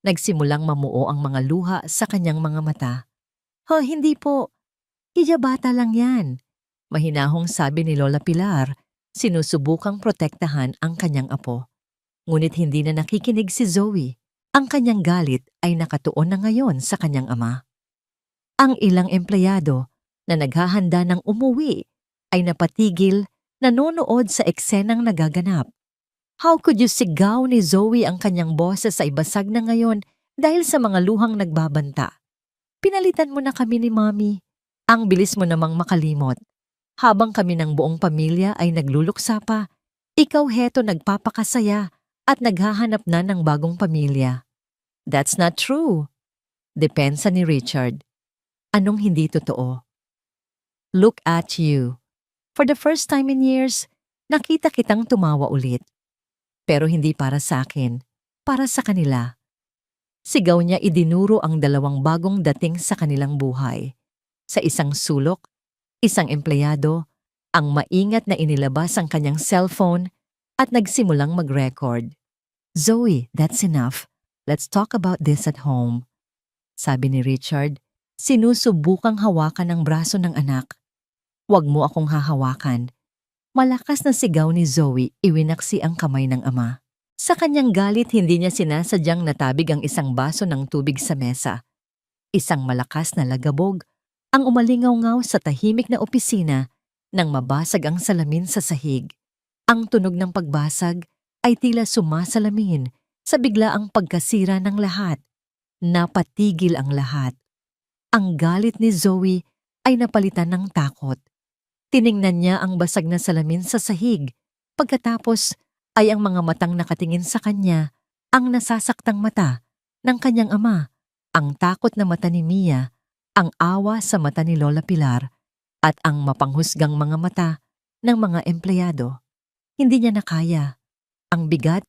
Nagsimulang mamuo ang mga luha sa kanyang mga mata. Hindi po. Iyabata lang yan. Mahinahong sabi ni Lola Pilar, sinusubukang protektahan ang kanyang apo. Ngunit hindi na nakikinig si Zoe. Ang kanyang galit ay nakatuon na ngayon sa kanyang ama. Ang ilang empleyado na naghahanda ng umuwi ay napatigil, nanonood sa eksenang nagaganap. How could you sigaw ni Zoe ang kanyang boses ay basag na ngayon dahil sa mga luhang nagbabanta? Pinalitan mo na kami ni Mommy. Ang bilis mo namang makalimot. Habang kami ng buong pamilya ay nagluluksa pa, ikaw heto nagpapakasaya at naghahanap na ng bagong pamilya. That's not true. Depensa ni Richard. Anong hindi totoo? Look at you. For the first time in years, nakita kitang tumawa ulit. Pero hindi para sa akin, para sa kanila. Sigaw niya idinuro ang 2 bagong dating sa kanilang buhay. Sa isang sulok, isang empleyado, ang maingat na inilabas ang kanyang cellphone at nagsimulang mag-record. Zoe, that's enough. Let's talk about this at home. Sabi ni Richard, sinusubukang hawakan ang braso ng anak. Huwag mo akong hahawakan. Malakas na sigaw ni Zoe, iwinaksi ang kamay ng ama. Sa kanyang galit, hindi niya sinasadyang natabig ang isang baso ng tubig sa mesa. Isang malakas na lagabog ang umalingaw-ngaw sa tahimik na opisina nang mabasag ang salamin sa sahig. Ang tunog ng pagbasag ay tila sumasalamin sa biglaang pagkasira ng lahat. Napatigil ang lahat. Ang galit ni Zoe ay napalitan ng takot. Tiningnan niya ang basag na salamin sa sahig. Pagkatapos ay ang mga matang nakatingin sa kanya, ang nasasaktang mata ng kanyang ama, ang takot na mata ni Mia, ang awa sa mata ni Lola Pilar, at ang mapanghusgang mga mata ng mga empleyado. Hindi niya nakaya. Ang bigat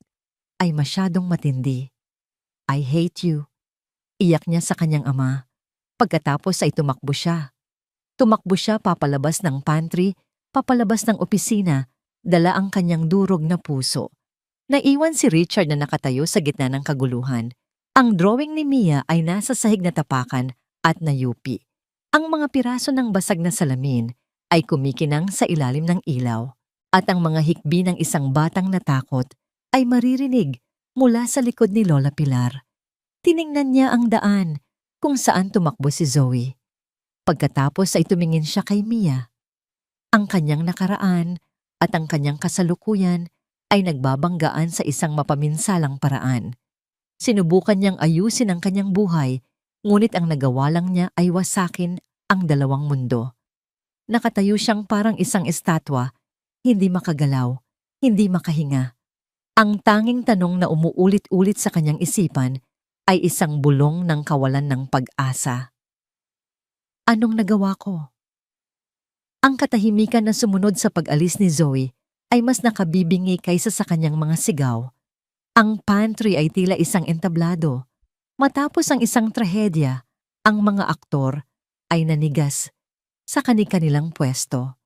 ay masyadong matindi. I hate you. Iyak niya sa kanyang ama. Pagkatapos ay tumakbo siya. Tumakbo siya papalabas ng pantry, papalabas ng opisina, dala ang kanyang durog na puso. Naiwan si Richard na nakatayo sa gitna ng kaguluhan. Ang drawing ni Mia ay nasa sahig na tapakan at nayupi. Ang mga piraso ng basag na salamin ay kumikinang sa ilalim ng ilaw at ang mga hikbi ng isang batang natakot ay maririnig mula sa likod ni Lola Pilar. Tiningnan niya ang daan kung saan tumakbo si Zoe. Pagkatapos ay tumingin siya kay Mia. Ang kanyang nakaraan at ang kanyang kasalukuyan ay nagbabanggaan sa isang mapaminsalang paraan. Sinubukan niyang ayusin ang kanyang buhay, ngunit ang nagawa lang niya ay wasakin ang dalawang mundo. Nakatayo siyang parang isang estatwa, hindi makagalaw, hindi makahinga. Ang tanging tanong na umuulit-ulit sa kanyang isipan ay isang bulong ng kawalan ng pag-asa. Anong nagawa ko? Ang katahimikan na sumunod sa pag-alis ni Zoe ay mas nakabibingi kaysa sa kanyang mga sigaw. Ang pantry ay tila isang entablado. Matapos ang isang trahedya, ang mga aktor ay nanigas sa kani-kanilang pwesto.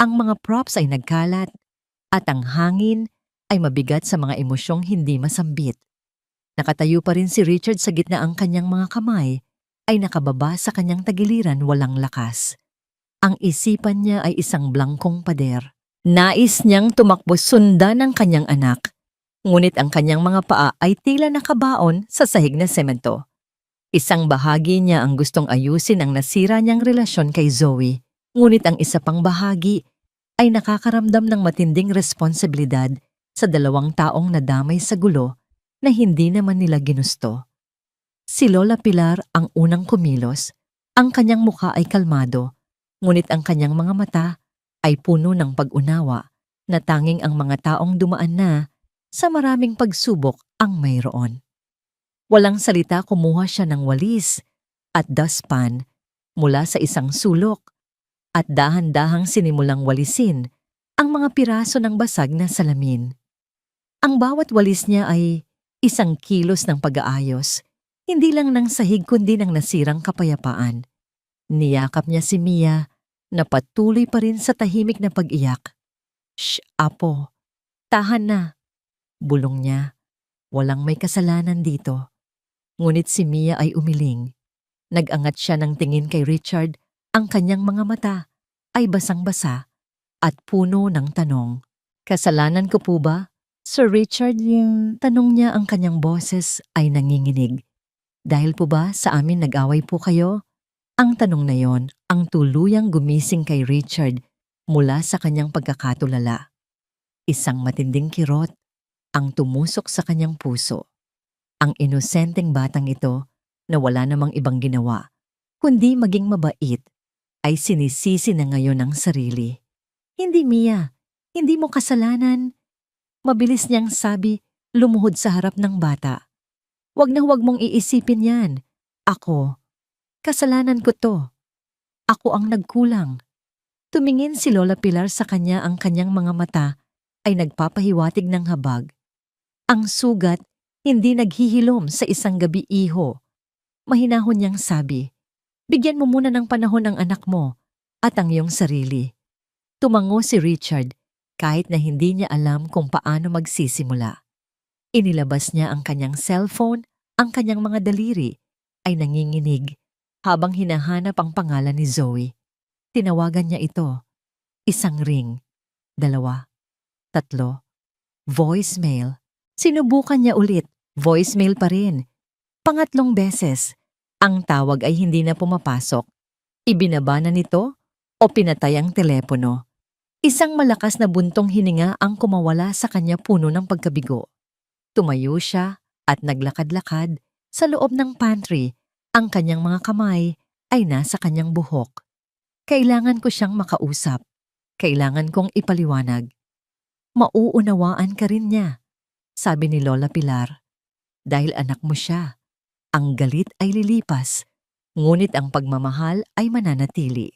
Ang mga props ay nagkalat at ang hangin ay mabigat sa mga emosyong hindi masambit. Nakatayo pa rin si Richard sa gitna, ang kanyang mga kamay ay nakababa sa kanyang tagiliran, walang lakas. Ang isipan niya ay isang blangkong pader. Nais niyang tumakbo sundan ng kanyang anak. Ngunit ang kanyang mga paa ay tila nakabaon sa sahig na semento. Isang bahagi niya ang gustong ayusin ang nasira niyang relasyon kay Zoe, ngunit ang isa pang bahagi ay nakakaramdam ng matinding responsibilidad sa dalawang taong nadamay sa gulo na hindi naman nila ginusto. Si Lola Pilar ang unang kumilos. Ang kanyang mukha ay kalmado, ngunit ang kanyang mga mata ay puno ng pag-unawa na tanging ang mga taong dumaan na sa maraming pagsubok ang mayroon. Walang salita, kumuha siya ng walis at dustpan mula sa isang sulok at dahan-dahang sinimulang walisin ang mga piraso ng basag na salamin. Ang bawat walis niya ay isang kilos ng pag-aayos, hindi lang ng sahig kundi ng nasirang kapayapaan. Niyakap niya si Mia na patuloy pa rin sa tahimik na pag-iyak. "Shh, Apo, tahan na," bulong niya. Walang may kasalanan dito. Ngunit si Mia ay umiling. Nag-angat siya ng tingin kay Richard. Ang kanyang mga mata ay basang-basa at puno ng tanong. "Kasalanan ko po ba, Sir Richard?" Yung tanong niya, ang kanyang boses ay nanginginig. "Dahil po ba sa amin nag-away po kayo?" Ang tanong na yon ang tuluyang gumising kay Richard mula sa kanyang pagkakatulala. Isang matinding kirot ang tumusok sa kanyang puso. Ang inosenteng batang ito na wala namang ibang ginawa kundi maging mabait ay sinisisi na ngayon ang sarili. "Hindi, Mia. Hindi mo kasalanan." Mabilis niyang sabi, lumuhod sa harap ng bata. "Wag na huwag mong iisipin yan. Kasalanan ko to. Ako ang nagkulang." Tumingin si Lola Pilar sa kanya, ang kanyang mga mata ay nagpapahiwatig ng habag. Ang sugat hindi naghihilom sa isang gabi, iho. Mahinahon niyang sabi, "Bigyan mo muna ng panahon ang anak mo at ang iyong sarili." Tumango si Richard kahit na hindi niya alam kung paano magsisimula. Inilabas niya ang kanyang cellphone, ang kanyang mga daliri ay nanginginig habang hinahanap ang pangalan ni Zoe. Tinawagan niya ito. Isang ring, 2, 3, voicemail. Sinubukan niya ulit, voicemail pa rin. Pangatlong beses, ang tawag ay hindi na pumapasok. Ibinaba na nito o pinatay ang telepono. Isang malakas na buntong hininga ang kumawala sa kanya, puno ng pagkabigo. Tumayo siya at naglakad-lakad sa loob ng pantry. Ang kanyang mga kamay ay nasa kanyang buhok. "Kailangan ko siyang makausap. Kailangan kong ipaliwanag." "Mauunawaan ka rin niya," sabi ni Lola Pilar. "Dahil anak mo siya. Ang galit ay lilipas, ngunit ang pagmamahal ay mananatili."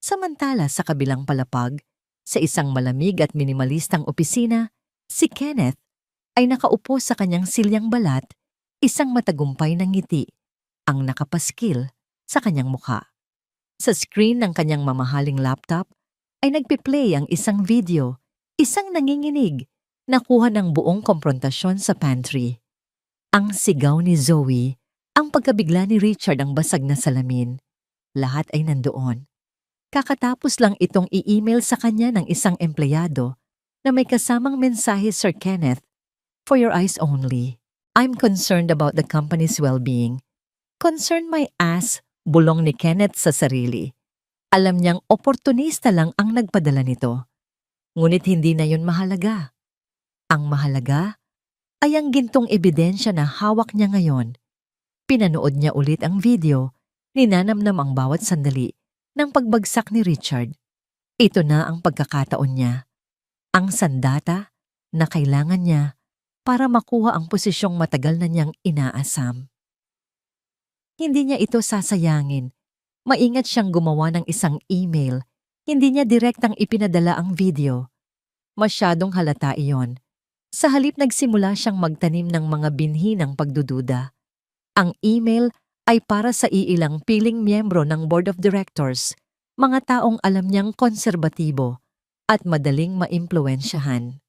Samantala sa kabilang palapag, sa isang malamig at minimalistang opisina, si Kenneth ay nakaupo sa kanyang silyang balat, isang matagumpay na ngiti ang nakapaskil sa kanyang mukha. Sa screen ng kanyang mamahaling laptop ay nagpi-play ang isang video, isang nanginginig, nakuha ng buong komprontasyon sa pantry. Ang sigaw ni Zoe, ang pagkabigla ni Richard ang basag na salamin. Lahat ay nandoon. Kakatapos lang itong i-email sa kanya ng isang empleyado na may kasamang mensahe, Sir Kenneth, for your eyes only. I'm concerned about the company's well-being. Concern my ass, bulong ni Kenneth sa sarili. Alam niyang oportunista lang ang nagpadala nito. Ngunit hindi na yun mahalaga. Ang mahalaga ay ang gintong ebidensya na hawak niya ngayon. Pinanood niya ulit ang video, ninanamnam ang bawat sandali ng pagbagsak ni Richard. Ito na ang pagkakataon niya. Ang sandata na kailangan niya para makuha ang posisyong matagal na niyang inaasam. Hindi niya ito sasayangin. Maingat siyang gumawa ng isang email. Hindi niya direktang ipinadala ang video. Masyadong halata iyon. Sa halip nagsimula siyang magtanim ng mga binhi ng pagdududa. Ang email ay para sa iilang piling miyembro ng Board of Directors, mga taong alam niyang konserbatibo at madaling maimpluwensyahan.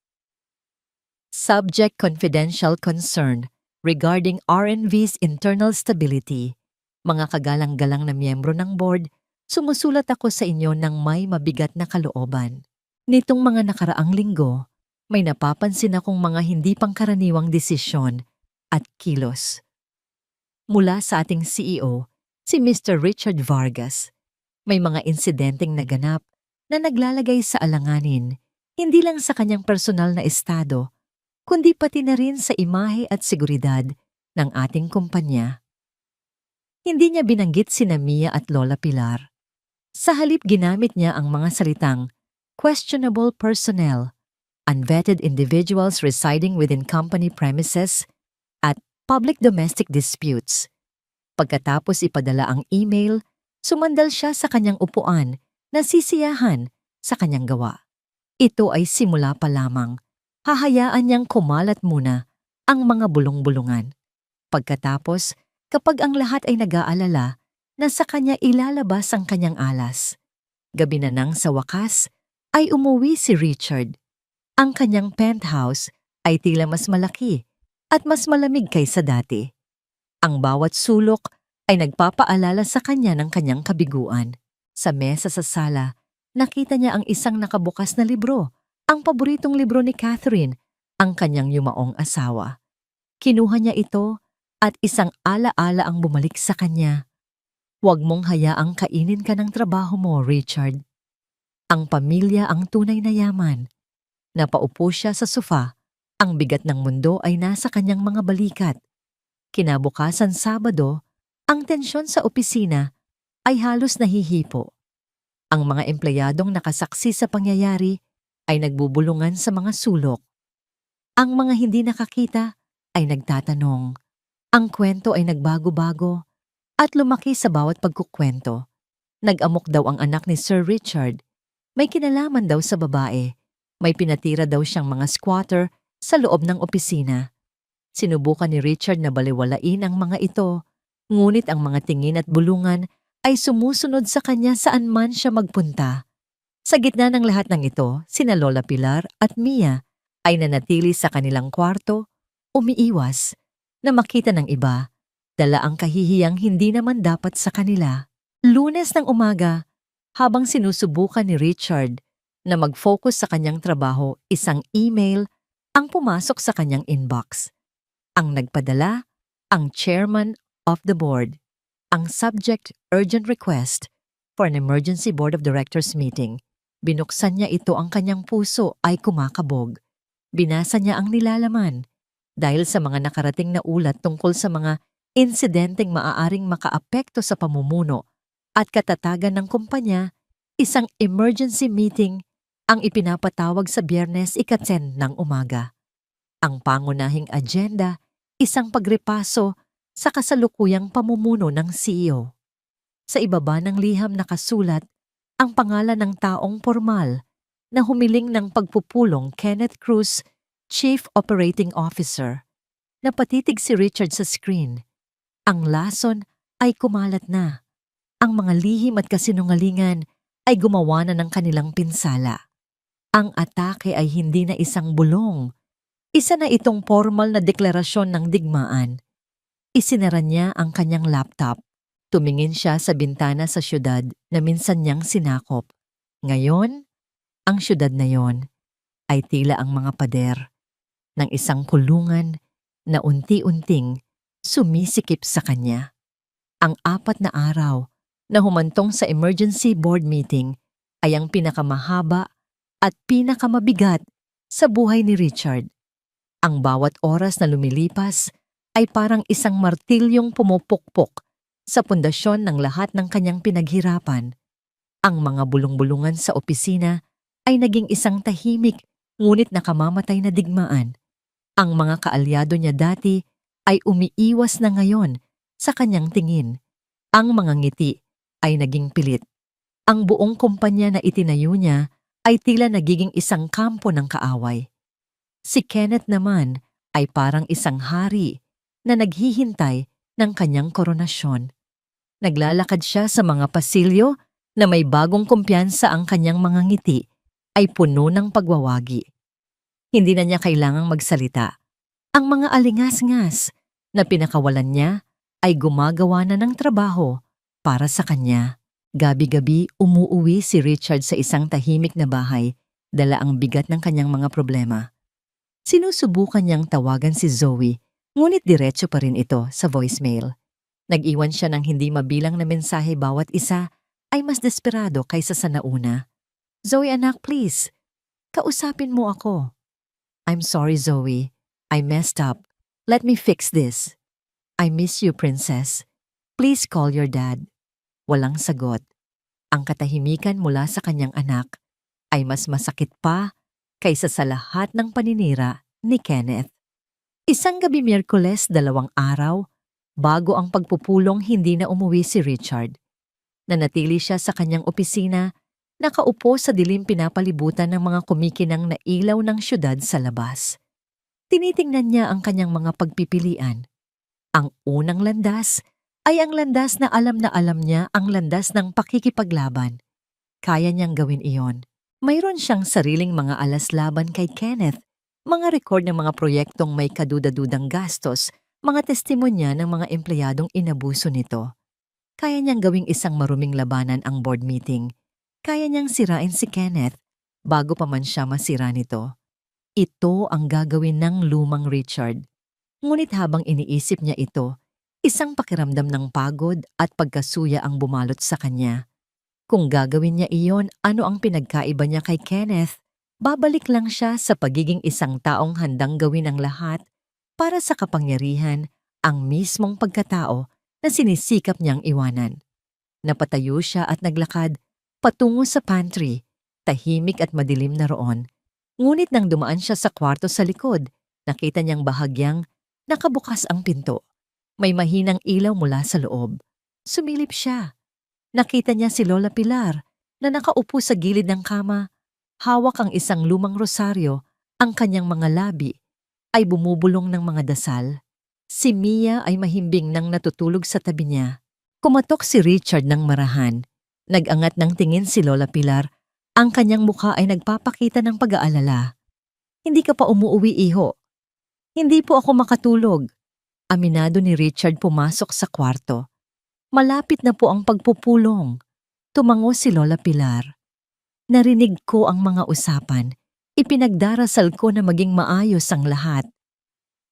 Subject confidential concern regarding RNV's internal stability. Mga kagalang-galang na miyembro ng board, sumusulat ako sa inyo ng may mabigat na kalooban. Nitong mga nakaraang linggo, may napapansin akong mga hindi pangkaraniwang desisyon at kilos. Mula sa ating CEO, si Mr. Richard Vargas, may mga insidenteng naganap na naglalagay sa alanganin hindi lang sa kanyang personal na estado, kundi pati na rin sa imahe at seguridad ng ating kumpanya. Hindi niya binanggit sina Mia at Lola Pilar. Sa halip ginamit niya ang mga salitang questionable personnel, unvetted individuals residing within company premises, at public domestic disputes. Pagkatapos ipadala ang email, sumandal siya sa kanyang upuan na sisiyahan sa kanyang gawa. Ito ay simula pa lamang. Hahayaan niyang kumalat muna ang mga bulong-bulungan. Pagkatapos, kapag ang lahat ay nag-aalala, na sa kanya ilalabas ang kanyang alas. Gabi na nang sa wakas, ay umuwi si Richard. Ang kanyang penthouse ay tila mas malaki at mas malamig kaysa dati. Ang bawat sulok ay nagpapaalala sa kanya ng kanyang kabiguan. Sa mesa sa sala, nakita niya ang isang nakabukas na libro, ang paboritong libro ni Catherine, ang kanyang yumaong asawa. Kinuha niya ito at isang ala-ala ang bumalik sa kanya. Huwag mong hayaang kainin ka ng trabaho mo, Richard. Ang pamilya ang tunay na yaman. Napaupo siya sa sofa. Ang bigat ng mundo ay nasa kanyang mga balikat. Kinabukasan Sabado, ang tensyon sa opisina ay halos nahihipo. Ang mga empleyadong nakasaksi sa pangyayari ay nagbubulungan sa mga sulok. Ang mga hindi nakakita ay nagtatanong. Ang kwento ay nagbago-bago at lumaki sa bawat pagkukwento. Nag-amok daw ang anak ni Sir Richard. May kinalaman daw sa babae. May pinatira daw siyang mga squatter sa loob ng opisina. Sinubukan ni Richard na baliwalain ang mga ito, ngunit ang mga tingin at bulungan ay sumusunod sa kanya saan man siya magpunta. Sa gitna ng lahat ng ito, sina Lola Pilar at Mia ay nanatili sa kanilang kwarto, umiiwas, na makita ng iba, dala ang kahihiyang hindi naman dapat sa kanila. Lunes ng umaga, habang sinusubukan ni Richard na mag-focus sa kanyang trabaho, isang email ang pumasok sa kanyang inbox. Ang nagpadala, ang chairman of the board. Ang subject, urgent request for an emergency board of directors meeting. Binuksan niya ito, ang kanyang puso ay kumakabog. Binasa niya ang nilalaman. Dahil sa mga nakarating na ulat tungkol sa mga insidenteng maaaring makaapekto sa pamumuno at katatagan ng kumpanya, isang emergency meeting ang ipinapatawag sa Biyernes 10 ng umaga. Ang pangunahing agenda, isang pagrepaso sa kasalukuyang pamumuno ng CEO. Sa ibaba ng liham nakasulat ang pangalan ng taong formal na humiling ng pagpupulong, Kenneth Cruz, Chief Operating Officer. Napatitig si Richard sa screen. Ang lason ay kumalat na. Ang mga lihim at kasinungalingan ay gumawa na ng kanilang pinsala. Ang atake ay hindi na isang bulong. Isa na itong formal na deklarasyon ng digmaan. Isinara niya ang kanyang laptop. Tumingin siya sa bintana sa syudad na minsan niyang sinakop. Ngayon, ang syudad na yon ay tila ang mga pader ng isang kulungan na unti-unting sumisikip sa kanya. Ang 4 na araw na humantong sa emergency board meeting ay ang pinakamahaba at pinakamabigat sa buhay ni Richard. Ang bawat oras na lumilipas ay parang isang martilyong pumupukpok sa pundasyon ng lahat ng kanyang pinaghirapan. Ang mga bulong-bulungan sa opisina ay naging isang tahimik ngunit nakamamatay na digmaan. Ang mga kaalyado niya dati ay umiiwas na ngayon sa kanyang tingin. Ang mga ngiti ay naging pilit. Ang buong kumpanya na itinayo niya ay tila nagiging isang kampo ng kaaway. Si Kenneth naman ay parang isang hari na naghihintay ng kanyang koronasyon. Naglalakad siya sa mga pasilyo na may bagong kumpiyansa, ang kanyang mga ngiti ay puno ng pagwawagi. Hindi na niya kailangang magsalita. Ang mga alingas-ngas na pinakawalan niya ay gumagawa na ng trabaho para sa kanya. Gabi-gabi umuuwi si Richard sa isang tahimik na bahay, dala ang bigat ng kanyang mga problema. Sinusubukan niyang tawagan si Zoe, ngunit diretso pa rin ito sa voicemail. Nag-iwan siya ng hindi mabilang na mensahe, bawat isa ay mas desperado kaysa sa nauna. "Zoe anak, please. Kausapin mo ako." "I'm sorry Zoe. I messed up. Let me fix this." "I miss you, princess. Please call your dad." Walang sagot. Ang katahimikan mula sa kanyang anak ay mas masakit pa kaysa sa lahat ng paninira ni Kenneth. Isang gabi Miyerkules, 2 araw, bago ang pagpupulong, hindi na umuwi si Richard. Nanatili siya sa kanyang opisina, nakaupo sa dilim, pinapalibutan ng mga kumikinang na ilaw ng syudad sa labas. Tinitingnan niya ang kanyang mga pagpipilian. Ang unang landas ay ang landas na alam niya, ang landas ng pakikipaglaban. Kaya niyang gawin iyon. Mayroon siyang sariling mga alas laban kay Kenneth, mga record ng mga proyektong may kaduda-dudang gastos, mga testimonya ng mga empleyadong inabuso nito. Kaya niyang gawing isang maruming labanan ang board meeting. Kaya niyang sirain si Kenneth bago pa man siya masira nito. Ito ang gagawin ng lumang Richard. Ngunit habang iniisip niya ito, isang pakiramdam ng pagod at pagkasuya ang bumalot sa kanya. Kung gagawin niya iyon, ano ang pinagkaiba niya kay Kenneth? Babalik lang siya sa pagiging isang taong handang gawin ang lahat para sa kapangyarihan, ang mismong pagkatao na sinisikap niyang iwanan. Napatayo siya at naglakad patungo sa pantry, tahimik at madilim na roon. Ngunit nang dumaan siya sa kwarto sa likod, nakita niyang bahagyang nakabukas ang pinto. May mahinang ilaw mula sa loob. Sumilip siya. Nakita niya si Lola Pilar na nakaupo sa gilid ng kama. Hawak ang isang lumang rosaryo, ang kanyang mga labi ay bumubulong ng mga dasal. Si Mia ay mahimbing nang natutulog sa tabi niya. Kumatok si Richard ng marahan. Nag-angat ng tingin si Lola Pilar. Ang kanyang mukha ay nagpapakita ng pag-aalala. "Hindi ka pa umuuwi, iho?" "Hindi po ako makatulog." Aminado ni Richard, pumasok sa kwarto. "Malapit na po ang pagpupulong." Tumango si Lola Pilar. "Narinig ko ang mga usapan. Ipinagdarasal ko na maging maayos ang lahat."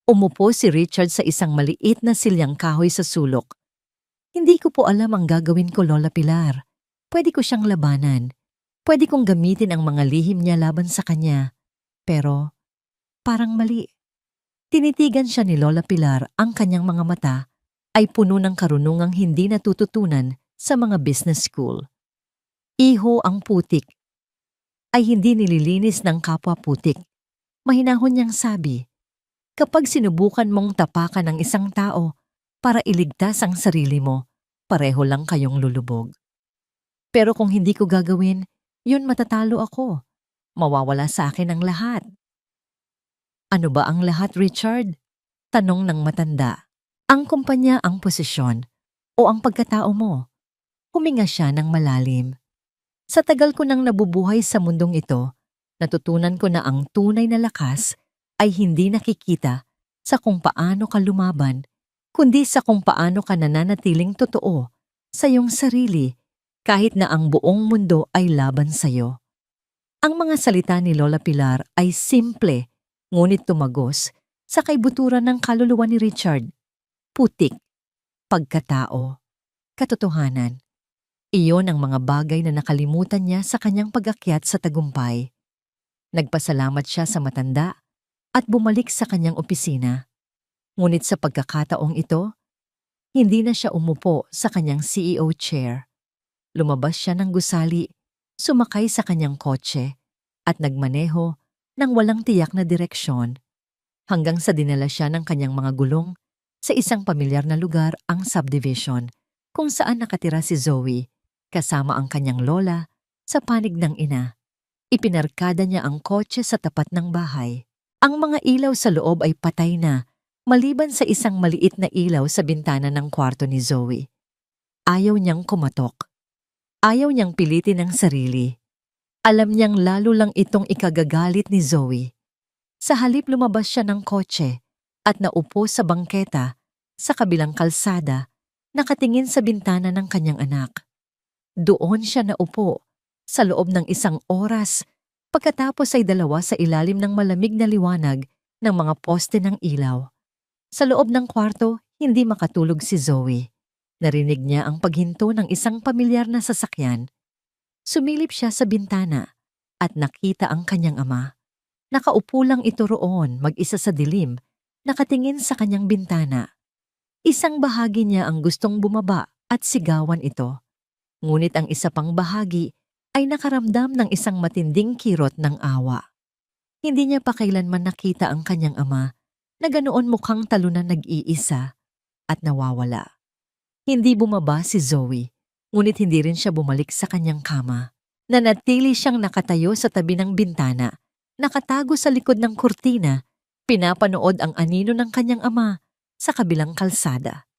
Umupo si Richard sa isang maliit na silyang kahoy sa sulok. "Hindi ko po alam ang gagawin ko, Lola Pilar. Pwede ko siyang labanan. Pwede kong gamitin ang mga lihim niya laban sa kanya. Pero parang mali." Tinitigan siya ni Lola Pilar. Ang kanyang mga mata ay puno ng karunungang hindi natututunan sa mga business school. "Iho, ang putik ay hindi nililinis ng kapwa putik." Mahinahon niyang sabi, "Kapag sinubukan mong tapakan ng isang tao para iligtas ang sarili mo, pareho lang kayong lulubog. Pero kung hindi ko gagawin, yun matatalo ako. Mawawala sa akin ang lahat." "Ano ba ang lahat, Richard?" tanong ng matanda. "Ang kumpanya, ang posisyon, o ang pagkatao mo?" Huminga siya ng malalim. "Sa tagal ko nang nabubuhay sa mundong ito, natutunan ko na ang tunay na lakas ay hindi nakikita sa kung paano ka lumaban, kundi sa kung paano ka nananatiling totoo sa iyong sarili kahit na ang buong mundo ay laban sa iyo. Ang mga salita ni Lola Pilar ay simple, ngunit tumagos sa kaibuturan ng kaluluwa ni Richard. Putik, pagkatao, katotohanan. Iyon ang mga bagay na nakalimutan niya sa kanyang pag-akyat sa tagumpay. Nagpasalamat siya sa matanda at bumalik sa kanyang opisina. Ngunit sa pagkakataong ito, hindi na siya umupo sa kanyang CEO chair. Lumabas siya ng gusali, sumakay sa kanyang kotse, at nagmaneho ng walang tiyak na direksyon hanggang sa dinala siya ng kanyang mga gulong sa isang pamilyar na lugar, ang subdivision, kung saan nakatira si Zoe kasama ang kanyang lola sa panig ng ina. Ipinarkada niya ang kotse sa tapat ng bahay. Ang mga ilaw sa loob ay patay na, maliban sa isang maliit na ilaw sa bintana ng kwarto ni Zoe. Ayaw niyang kumatok. Ayaw niyang pilitin ang sarili. Alam niyang lalo lang itong ikagagalit ni Zoe. Sa halip lumabas siya ng kotse at naupo sa bangketa sa kabilang kalsada, nakatingin sa bintana ng kanyang anak. Doon siya naupo sa loob ng 1 oras, pagkatapos ay 2 sa ilalim ng malamig na liwanag ng mga poste ng ilaw. Sa loob ng kwarto, hindi makatulog si Zoe. Narinig niya ang paghinto ng isang pamilyar na sasakyan. Sumilip siya sa bintana at nakita ang kanyang ama. Nakaupo lang ito roon, mag-isa sa dilim, nakatingin sa kanyang bintana. Isang bahagi niya ang gustong bumaba at sigawan ito. Ngunit ang isa pang bahagi ay nakaramdam ng isang matinding kirot ng awa. Hindi niya pa kailanman nakita ang kanyang ama na ganoon mukhang talunan nag-iisa at nawawala. Hindi bumaba si Zoe, ngunit hindi rin siya bumalik sa kanyang kama. Nanatili siyang nakatayo sa tabi ng bintana, nakatago sa likod ng kurtina, pinapanood ang anino ng kanyang ama sa kabilang kalsada.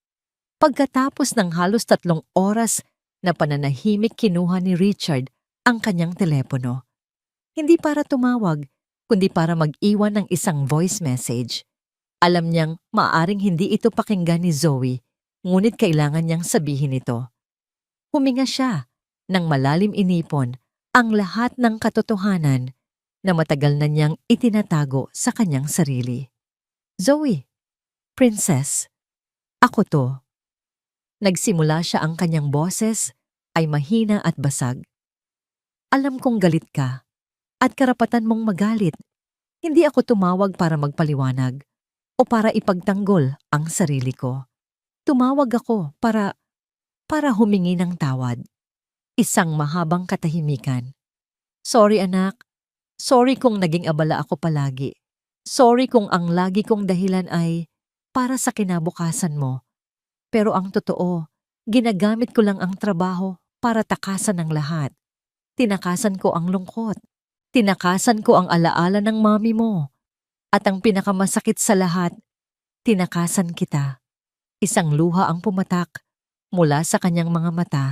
Pagkatapos ng halos 3 oras na pananahimik, kinuha ni Richard ang kanyang telepono. Hindi para tumawag, kundi para mag-iwan ng isang voice message. Alam niyang maaaring hindi ito pakinggan ni Zoe, ngunit kailangan niyang sabihin ito. Huminga siya nang malalim inipon ang lahat ng katotohanan na matagal na niyang itinatago sa kanyang sarili. Zoe, princess, ako to. Nagsimula siya, ang kanyang boses ay mahina at basag. Alam kong galit ka at karapatan mong magalit. Hindi ako tumawag para magpaliwanag o para ipagtanggol ang sarili ko. Tumawag ako para humingi ng tawad. Isang mahabang katahimikan. Sorry anak. Sorry kung naging abala ako palagi. Sorry kung ang lagi kong dahilan ay para sa kinabukasan mo. Pero ang totoo, ginagamit ko lang ang trabaho para takasan ang lahat. Tinakasan ko ang lungkot. Tinakasan ko ang alaala ng mami mo. At ang pinakamasakit sa lahat, tinakasan kita. Isang luha ang pumatak mula sa kanyang mga mata.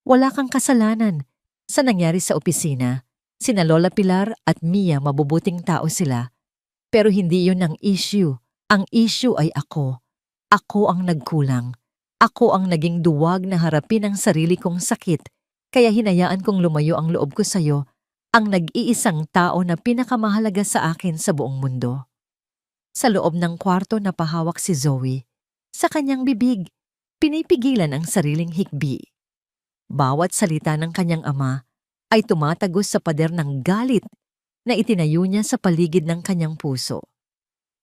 Wala kang kasalanan sa nangyari sa opisina. Sina Lola Pilar at Mia, mabubuting tao sila. Pero hindi yun ang issue. Ang issue ay ako. Ako ang nagkulang. Ako ang naging duwag na harapin ang sarili kong sakit, kaya hinayaan kong lumayo ang loob ko sa'yo, ang nag-iisang tao na pinakamahalaga sa akin sa buong mundo. Sa loob ng kwarto napahawak si Zoe. Sa kanyang bibig, pinipigilan ang sariling hikbi. Bawat salita ng kanyang ama ay tumatagos sa pader ng galit na itinayo niya sa paligid ng kanyang puso.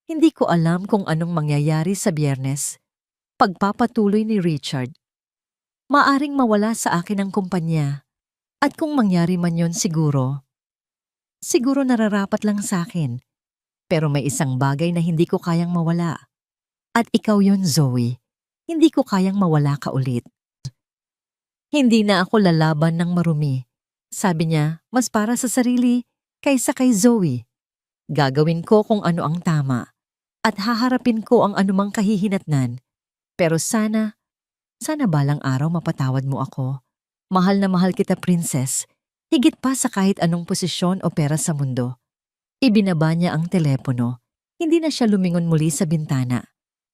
Hindi ko alam kung anong mangyayari sa Biyernes. Pagpapatuloy ni Richard. Maaring mawala sa akin ang kumpanya. At kung mangyari man yon, siguro nararapat lang sa akin. Pero may isang bagay na hindi ko kayang mawala. At ikaw yon, Zoe. Hindi ko kayang mawala ka ulit. Hindi na ako lalaban ng marumi. Sabi niya, mas para sa sarili kaysa kay Zoe. Gagawin ko kung ano ang tama. At haharapin ko ang anumang kahihinatnan. Pero sana balang araw mapatawad mo ako. Mahal na mahal kita, princess. Higit pa sa kahit anong posisyon o pera sa mundo. Ibinaba niya ang telepono. Hindi na siya lumingon muli sa bintana.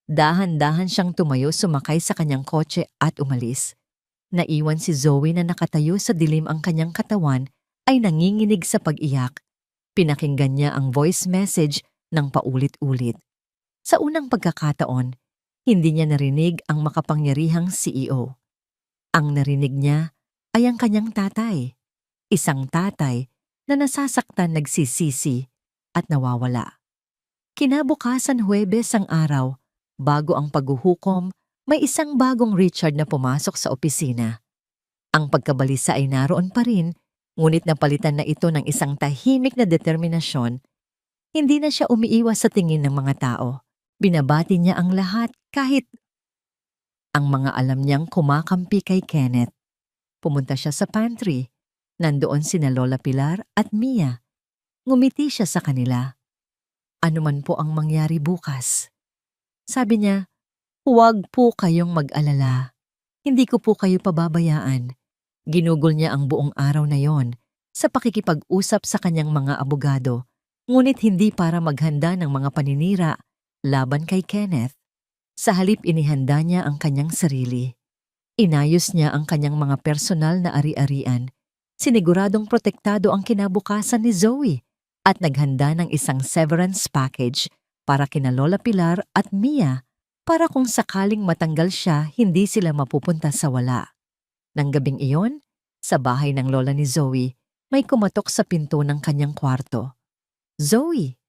Dahan-dahan siyang tumayo, sumakay sa kanyang kotse at umalis. Naiwan si Zoe na nakatayo sa dilim, ang kanyang katawan ay nanginginig sa pag-iyak. Pinakinggan niya ang voice message ng paulit-ulit. Sa unang pagkakataon, hindi niya narinig ang makapangyarihang CEO. Ang narinig niya ay ang kanyang tatay. Isang tatay na nasasaktan, nagsisisi at nawawala. Kinabukasan, Huwebes ang araw, bago ang paghuhukom, may isang bagong Richard na pumasok sa opisina. Ang pagkabalisa ay naroon pa rin, ngunit napalitan na ito ng isang tahimik na determinasyon. Hindi na siya umiiwas sa tingin ng mga tao. Binabati niya ang lahat kahit ang mga alam niyang kumakampi kay Kenneth. Pumunta siya sa pantry. Nandoon sina Lola Pilar at Mia. Ngumiti siya sa kanila. Ano man po ang mangyari bukas. Sabi niya, huwag po kayong mag-alala. Hindi ko po kayo pababayaan. Ginugol niya ang buong araw na yon sa pakikipag-usap sa kanyang mga abogado, ngunit hindi para maghanda ng mga paninira laban kay Kenneth. Sa halip, inihanda niya ang kanyang sarili. Inayos niya ang kanyang mga personal na ari-arian. Siniguradong protektado ang kinabukasan ni Zoe at naghanda ng isang severance package para kina Lola Pilar at Mia para kung sakaling matanggal siya, hindi sila mapupunta sa wala. Nang gabing iyon, sa bahay ng lola ni Zoe, may kumatok sa pinto ng kanyang kwarto. Zoe!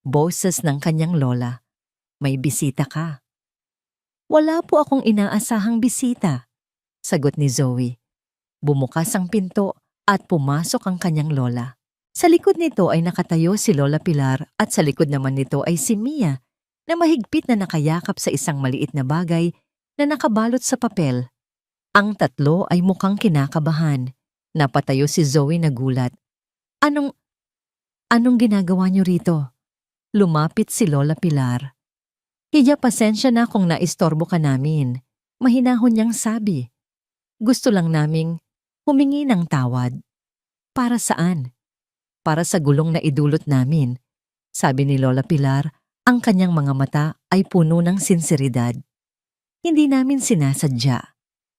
Boses ng kanyang lola. May bisita ka. Wala po akong inaasahang bisita, sagot ni Zoe. Bumukas ang pinto at pumasok ang kanyang lola. Sa likod nito ay nakatayo si Lola Pilar at sa likod naman nito ay si Mia na mahigpit na nakayakap sa isang maliit na bagay na nakabalot sa papel. Ang tatlo ay mukhang kinakabahan. Napatayo si Zoe na gulat. Anong ginagawa niyo rito? Lumapit si Lola Pilar. Hiya, pasensya na kung naistorbo ka namin. Mahinahon niyang sabi. Gusto lang naming humingi ng tawad. Para saan? Para sa gulong na idulot namin. Sabi ni Lola Pilar, ang kanyang mga mata ay puno ng sinseridad. Hindi namin sinasadya.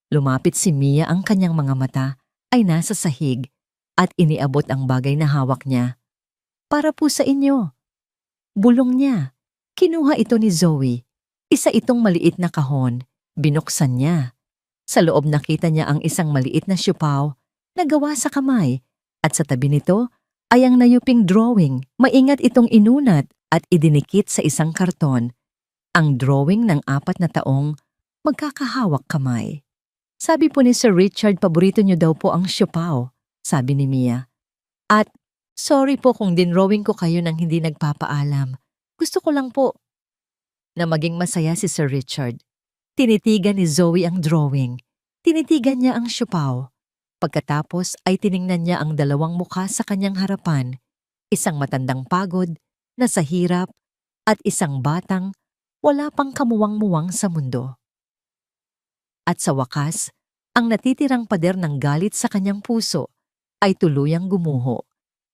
Lumapit si Mia, ang kanyang mga mata ay nasa sahig at iniabot ang bagay na hawak niya. Para po sa inyo. Bulong niya. Kinuha ito ni Zoe. Isa itong maliit na kahon. Binuksan niya. Sa loob nakita niya ang isang maliit na siupaw na gawa sa kamay at sa tabi nito ay ang nayuping drawing. Maingat itong inunat at idinikit sa isang karton. Ang drawing ng 4 na taong magkakahawak kamay. Sabi po ni Sir Richard, paborito niyo daw po ang siupaw, sabi ni Mia. At sorry po kung dinrawing ko kayo nang hindi nagpapaalam. Gusto ko lang po na maging masaya si Sir Richard. Tinitigan ni Zoe ang drawing. Tinitigan niya ang siupaw. Pagkatapos ay tiningnan niya ang dalawang mukha sa kanyang harapan. Isang matandang pagod, nasa hirap, at isang batang wala pang kamuwang-muwang sa mundo. At sa wakas, ang natitirang pader ng galit sa kanyang puso ay tuluyang gumuho.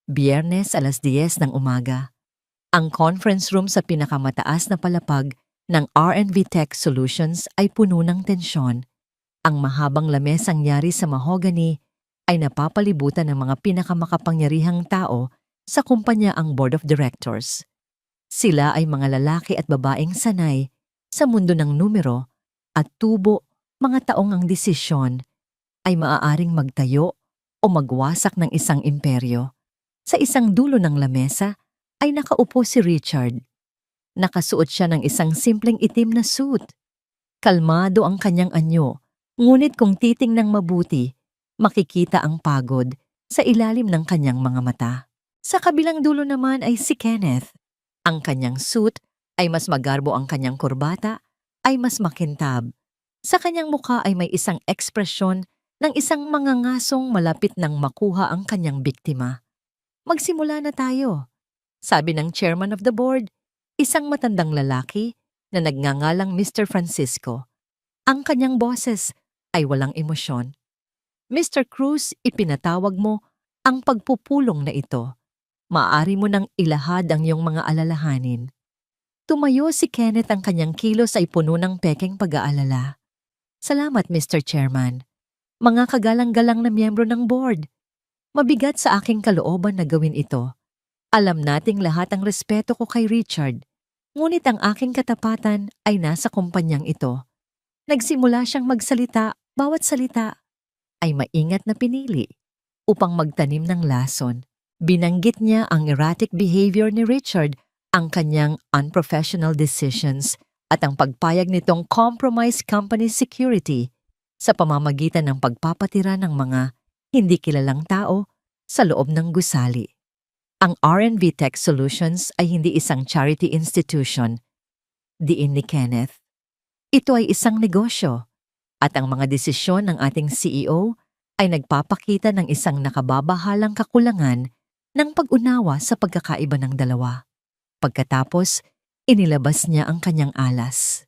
Biyernes 10:00 ng umaga. Ang conference room sa pinakamataas na palapag ng R&V Tech Solutions ay puno ng tensyon. Ang mahabang lamesang yari sa mahogany ay napapalibutan ng mga pinakamakapangyarihang tao sa kumpanya, ang Board of Directors. Sila ay mga lalaki at babaeng sanay sa mundo ng numero at tubo, mga taong ang desisyon ay maaaring magtayo o magwasak ng isang imperyo. Sa isang dulo ng lamesa ay nakaupo si Richard. Nakasuot siya ng isang simpleng itim na suit. Kalmado ang kanyang anyo, ngunit kung titingnang mabuti, makikita ang pagod sa ilalim ng kanyang mga mata. Sa kabilang dulo naman ay si Kenneth. Ang kanyang suit ay mas magarbo, ang kanyang kurbata ay mas makintab. Sa kanyang mukha ay may isang ekspresyon ng isang mangangasong malapit nang makuha ang kanyang biktima. Magsimula na tayo, sabi ng chairman of the board, isang matandang lalaki na nagngangalang Mr. Francisco. Ang kanyang boses ay walang emosyon. Mr. Cruz, ipinatawag mo ang pagpupulong na ito. Maaari mo nang ilahad ang iyong mga alalahanin. Tumayo si Kenneth, ang kanyang kilos ay puno ng pekeng pag-aalala. Salamat, Mr. Chairman. Mga kagalang-galang na miyembro ng board. Mabigat sa aking kalooban na gawin ito. Alam nating lahat ang respeto ko kay Richard. Ngunit ang aking katapatan ay nasa kumpanyang ito. Nagsimula siyang magsalita, bawat salita ay maingat na pinili upang magtanim ng lason. Binanggit niya ang erratic behavior ni Richard, ang kanyang unprofessional decisions at ang pagpayag nitong compromise company security sa pamamagitan ng pagpapatira ng mga hindi kilalang tao sa loob ng gusali. Ang R&V Tech Solutions ay hindi isang charity institution, diin ni Kenneth. Ito ay isang negosyo at ang mga desisyon ng ating CEO ay nagpapakita ng isang nakababahalang kakulangan ng pag-unawa sa pagkakaiba ng dalawa. Pagkatapos, inilabas niya ang kanyang alas.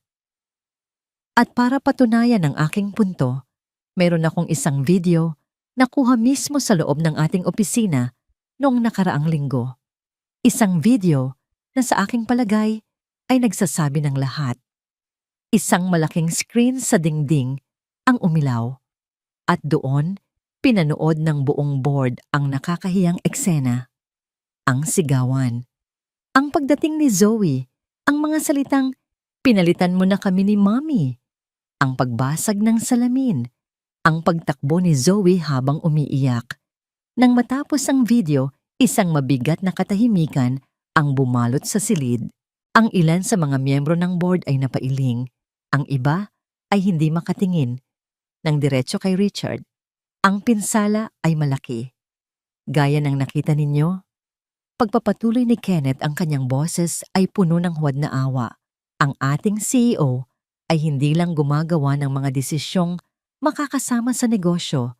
At para patunayan ang aking punto, meron akong isang video na kuha mismo sa loob ng ating opisina noong nakaraang linggo. Isang video na sa aking palagay ay nagsasabi ng lahat. Isang malaking screen sa dingding ang umilaw. At doon, pinanood ng buong board ang nakakahiyang eksena. Ang sigawan. Ang pagdating ni Zoe, ang mga salitang, "Pinalitan mo na kami ni Mommy." Ang pagbasag ng salamin, ang pagtakbo ni Zoe habang umiiyak. Nang matapos ang video, isang mabigat na katahimikan ang bumalot sa silid. Ang ilan sa mga miyembro ng board ay napailing. Ang iba ay hindi makatingin. Nang diretso kay Richard, ang pinsala ay malaki. Gaya ng nakita ninyo, pagpapatuloy ni Kenneth, ang kanyang boses ay puno ng huwad na awa. Ang ating CEO ay hindi lang gumagawa ng mga desisyong makakasama sa negosyo,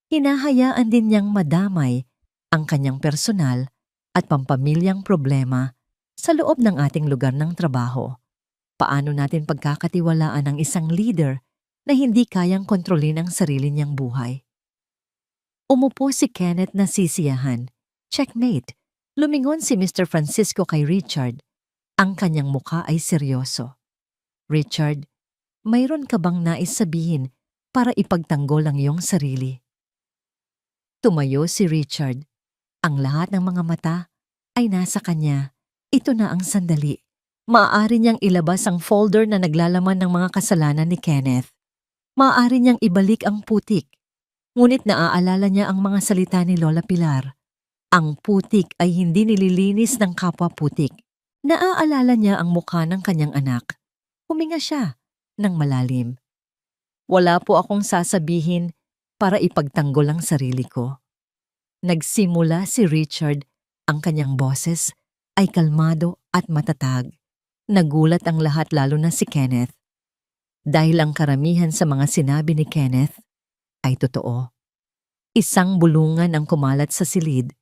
hinahayaan din niyang madamay ang kanyang personal at pampamilyang problema sa loob ng ating lugar ng trabaho. Paano natin pagkakatiwalaan ang isang leader na hindi kayang kontrolin ang sarili niyang buhay? Umupo si Kenneth na sisiyahan. Checkmate. Lumingon si Mr. Francisco kay Richard. Ang kanyang mukha ay seryoso. Richard, mayroon ka bang nais sabihin para ipagtanggol ang iyong sarili? Tumayo si Richard. Ang lahat ng mga mata ay nasa kanya. Ito na ang sandali. Maaari niyang ilabas ang folder na naglalaman ng mga kasalanan ni Kenneth. Maaari niyang ibalik ang putik. Ngunit naaalala niya ang mga salita ni Lola Pilar. Ang putik ay hindi nililinis ng kapwa putik. Naaalala niya ang mukha ng kanyang anak. Huminga siya ng malalim. Wala po akong sasabihin para ipagtanggol ang sarili ko. Nagsimula si Richard. Ang kanyang boses ay kalmado at matatag. Nagulat ang lahat, lalo na si Kenneth. Dahil ang karamihan sa mga sinabi ni Kenneth ay totoo. Isang bulungan ang kumalat sa silid.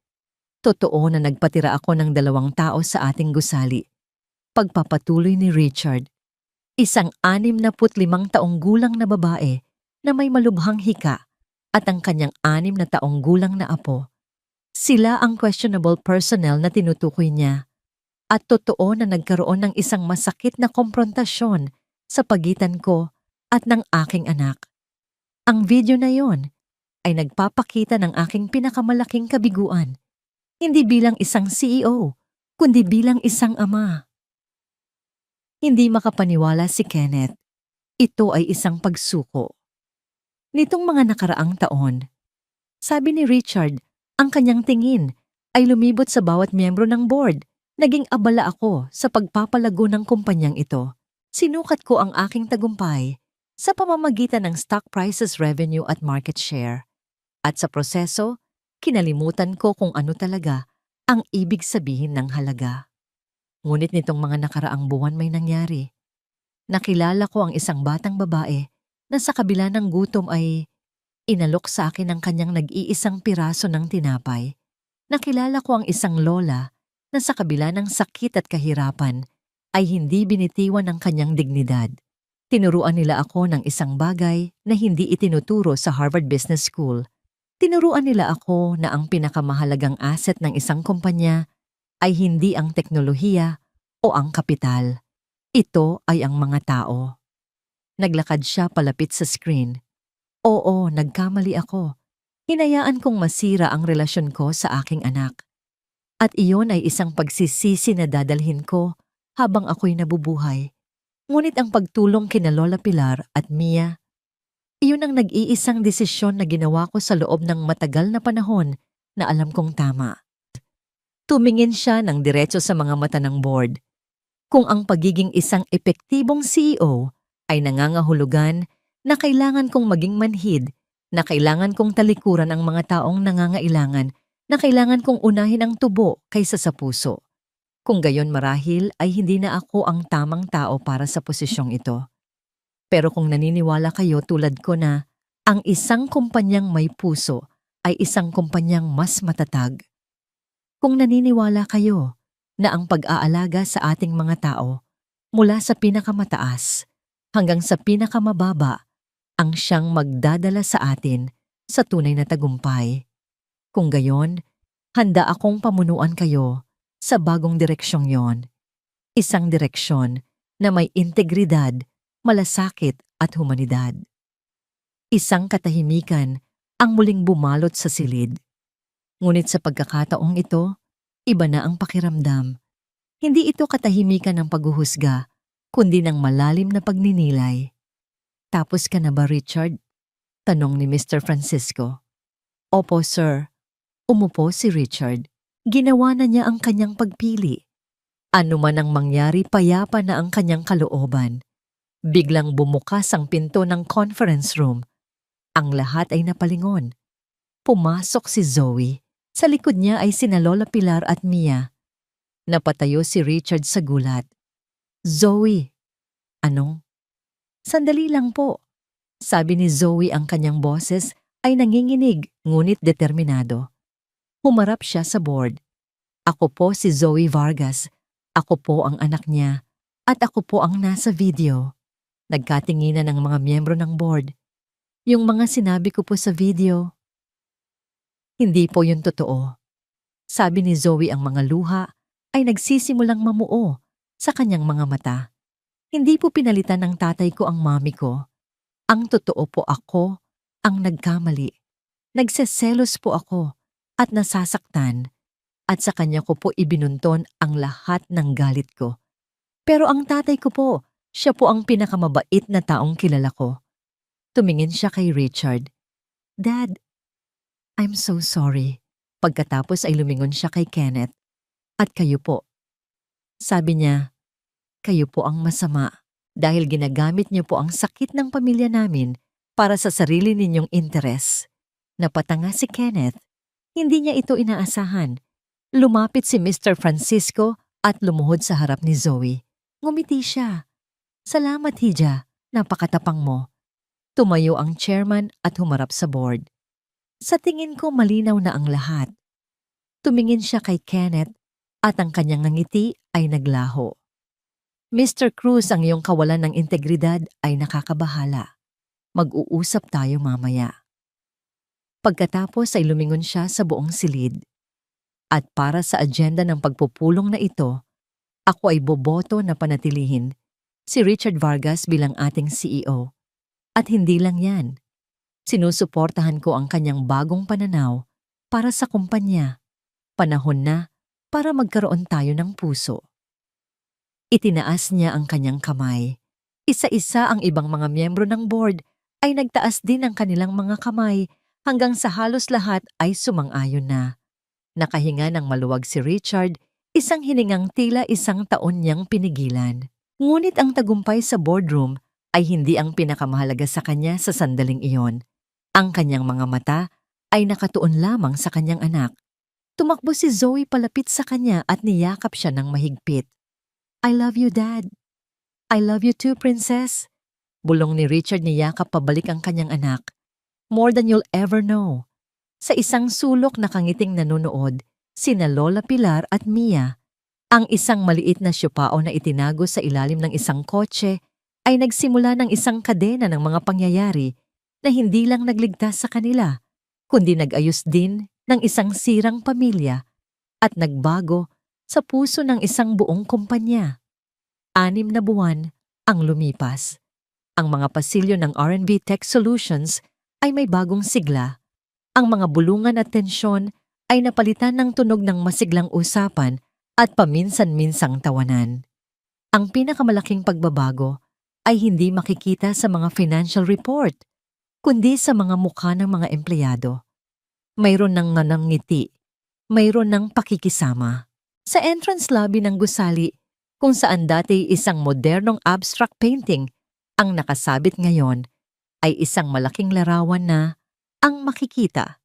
Totoo na nagpatira ako ng 2 tao sa ating gusali. Pagpapatuloy ni Richard, isang 65 taong gulang na babae na may malubhang hika at ang kanyang 6 na taong gulang na apo. Sila ang questionable personnel na tinutukoy niya. At totoo na nagkaroon ng isang masakit na komprontasyon sa pagitan ko at ng aking anak. Ang video na yon ay nagpapakita ng aking pinakamalaking kabiguan. Hindi bilang isang CEO, kundi bilang isang ama. Hindi makapaniwala si Kenneth. Ito ay isang pagsuko. Nitong mga nakaraang taon, sabi ni Richard, ang kanyang tingin ay lumibot sa bawat miyembro ng board. Naging abala ako sa pagpapalago ng kumpanyang ito. Sinukat ko ang aking tagumpay sa pamamagitan ng stock prices, revenue at market share. At sa proseso, kinalimutan ko kung ano talaga ang ibig sabihin ng halaga. Ngunit nitong mga nakaraang buwan may nangyari. Nakilala ko ang isang batang babae na sa kabila ng gutom ay inalok sa akin ang kanyang nag-iisang piraso ng tinapay. Nakilala ko ang isang lola na sa kabila ng sakit at kahirapan ay hindi binitiwan ng kanyang dignidad. Tinuruan nila ako ng isang bagay na hindi itinuturo sa Harvard Business School. Tinuruan nila ako na ang pinakamahalagang asset ng isang kumpanya ay hindi ang teknolohiya o ang kapital, Ito ay ang mga tao. Naglakad siya palapit sa screen. Oo, nagkamali ako. Hinayaan kong masira ang relasyon ko sa aking anak. At iyon ay isang pagsisisi na dadalhin ko habang ako'y nabubuhay. Ngunit ang pagtulong kina Lola Pilar at Mia, iyon ang nag-iisang desisyon na ginawa ko sa loob ng matagal na panahon na alam kong tama. Tumingin siya ng diretso sa mga mata ng board. Kung ang pagiging isang epektibong CEO ay nangangahulugan na kailangan kong maging manhid, na kailangan kong talikuran ang mga taong nangangailangan, na kailangan kong unahin ang tubo kaysa sa puso. Kung gayon marahil ay hindi na ako ang tamang tao para sa posisyong ito. Pero kung naniniwala kayo tulad ko na ang isang kumpanyang may puso ay isang kumpanyang mas matatag, kung naniniwala kayo na ang pag-aalaga sa ating mga tao mula sa pinakamataas hanggang sa pinakamababa ang siyang magdadala sa atin sa tunay na tagumpay. Kung gayon, handa akong pamunuan kayo sa bagong direksyong yon. Isang direksyon na may integridad, malasakit at humanidad. Isang katahimikan ang muling bumalot sa silid. Ngunit sa pagkakataong ito, iba na ang pakiramdam. Hindi ito katahimikan ng paghuhusga, kundi ng malalim na pagninilay. Tapos ka na ba, Richard? Tanong ni Mr. Francisco. Opo, sir. Umupo si Richard. Ginawa na niya ang kanyang pagpili. Ano man ang mangyari, payapa na ang kanyang kalooban. Biglang bumukas ang pinto ng conference room. Ang lahat ay napalingon. Pumasok si Zoe. Sa likod niya ay sina Lola Pilar at Mia. Napatayo si Richard sa gulat. Zoe. Anong? Sandali lang po. Sabi ni Zoe, ang kanyang boses ay nanginginig ngunit determinado. Humarap siya sa board. Ako po si Zoe Vargas. Ako po ang anak niya. At ako po ang nasa video. Nagkatinginan ng mga miyembro ng board. Yung mga sinabi ko po sa video. Hindi po yun totoo. Sabi ni Zoe, ang mga luha ay nagsisimulang mamuo sa kanyang mga mata. Hindi po pinalitan ng tatay ko ang mami ko. Ang totoo po ako ang nagkamali. Nagseselos po ako at nasasaktan at sa kanya ko po ibinunton ang lahat ng galit ko. Pero ang tatay ko po, siya po ang pinakamabait na taong kilala ko. Tumingin siya kay Richard. Dad, I'm so sorry. Pagkatapos ay lumingon siya kay Kenneth. At kayo po. Sabi niya, kayo po ang masama dahil ginagamit niyo po ang sakit ng pamilya namin para sa sarili ninyong interes. Napatanga si Kenneth. Hindi niya ito inaasahan. Lumapit si Mr. Francisco at lumuhod sa harap ni Zoe. Ngumiti siya. Salamat, Hija. Napakatapang mo. Tumayo ang chairman at humarap sa board. Sa tingin ko malinaw na ang lahat. Tumingin siya kay Kenneth at ang kanyang ngiti ay naglaho. Mr. Cruz, ang iyong kawalan ng integridad ay nakakabahala. Mag-uusap tayo mamaya. Pagkatapos ay lumingon siya sa buong silid. At para sa agenda ng pagpupulong na ito, ako ay boboto na panatilihin si Richard Vargas bilang ating CEO. At hindi lang yan. Sinusuportahan ko ang kanyang bagong pananaw para sa kumpanya. Panahon na para magkaroon tayo ng puso. Itinaas niya ang kanyang kamay. Isa-isa ang ibang mga miyembro ng board ay nagtaas din ang kanilang mga kamay hanggang sa halos lahat ay sumang-ayon na. Nakahinga ng maluwag si Richard, isang hiningang tila isang taon niyang pinigilan. Ngunit ang tagumpay sa boardroom ay hindi ang pinakamahalaga sa kanya sa sandaling iyon. Ang kanyang mga mata ay nakatuon lamang sa kanyang anak. Tumakbo si Zoe palapit sa kanya at niyakap siya ng mahigpit. I love you, Dad. I love you too, Princess. Bulong ni Richard, niyakap pabalik ang kanyang anak. More than you'll ever know. Sa isang sulok na kangiting nanonood, sina Lola Pilar at Mia. Ang isang maliit na syupao na itinago sa ilalim ng isang kotse ay nagsimula ng isang kadena ng mga pangyayari na hindi lang nagligtas sa kanila, kundi nag-ayos din ng isang sirang pamilya at nagbago sa puso ng isang buong kumpanya. 6 na buwan ang lumipas. Ang mga pasilyo ng R&B Tech Solutions ay may bagong sigla. Ang mga bulungan at tensyon ay napalitan ng tunog ng masiglang usapan at paminsan-minsang tawanan. Ang pinakamalaking pagbabago ay hindi makikita sa mga financial report, kundi sa mga mukha ng mga empleyado. Mayroon ng nanangiti, mayroon ng pakikisama. Sa entrance lobby ng gusali, kung saan dati isang modernong abstract painting, ang nakasabit ngayon ay isang malaking larawan na ang makikita.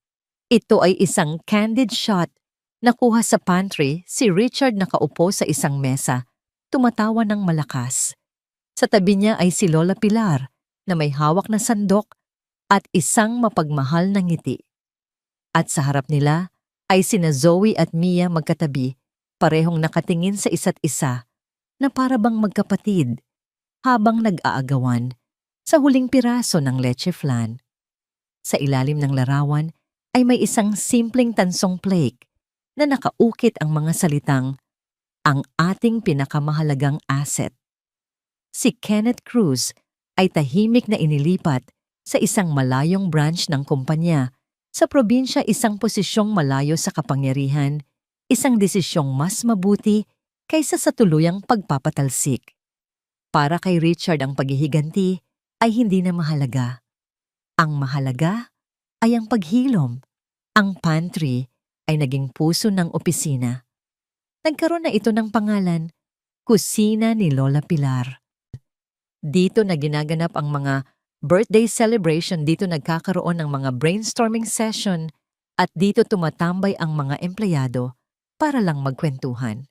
Ito ay isang candid shot na kuha sa pantry. Si Richard nakaupo sa isang mesa, tumatawa ng malakas. Sa tabi niya ay si Lola Pilar na may hawak na sandok at isang mapagmahal na ngiti. At sa harap nila ay sina Zoe at Mia magkatabi, parehong nakatingin sa isa't isa na para bang magkapatid habang nag-aagawan sa huling piraso ng leche flan. Sa ilalim ng larawan ay may isang simpleng tansong plaque na nakaukit ang mga salitang, "Ang ating pinakamahalagang asset." Si Kenneth Cruz ay tahimik na inilipat sa isang malayong branch ng kumpanya. Sa probinsya, isang posisyong malayo sa kapangyarihan, isang desisyong mas mabuti kaysa sa tuluyang pagpapatalsik. Para kay Richard, ang paghihiganti ay hindi na mahalaga. Ang mahalaga ay ang paghilom. Ang pantry ay naging puso ng opisina. Nagkaroon na ito ng pangalan, Kusina ni Lola Pilar. Dito na ginaganap ang mga birthday celebration, dito nagkakaroon ng mga brainstorming session at dito tumatambay ang mga empleyado para lang magkwentuhan.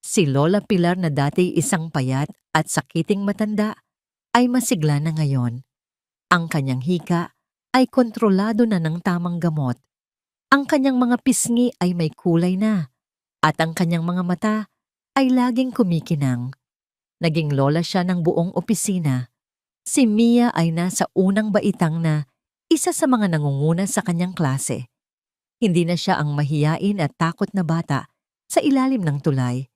Si Lola Pilar na dati isang payat at sakiting matanda ay masigla na ngayon. Ang kanyang hika ay kontrolado na ng tamang gamot. Ang kanyang mga pisngi ay may kulay na at ang kanyang mga mata ay laging kumikinang. Naging lola siya ng buong opisina. Si Mia ay nasa unang baitang na isa sa mga nangunguna sa kanyang klase. Hindi na siya ang mahiyain at takot na bata sa ilalim ng tulay.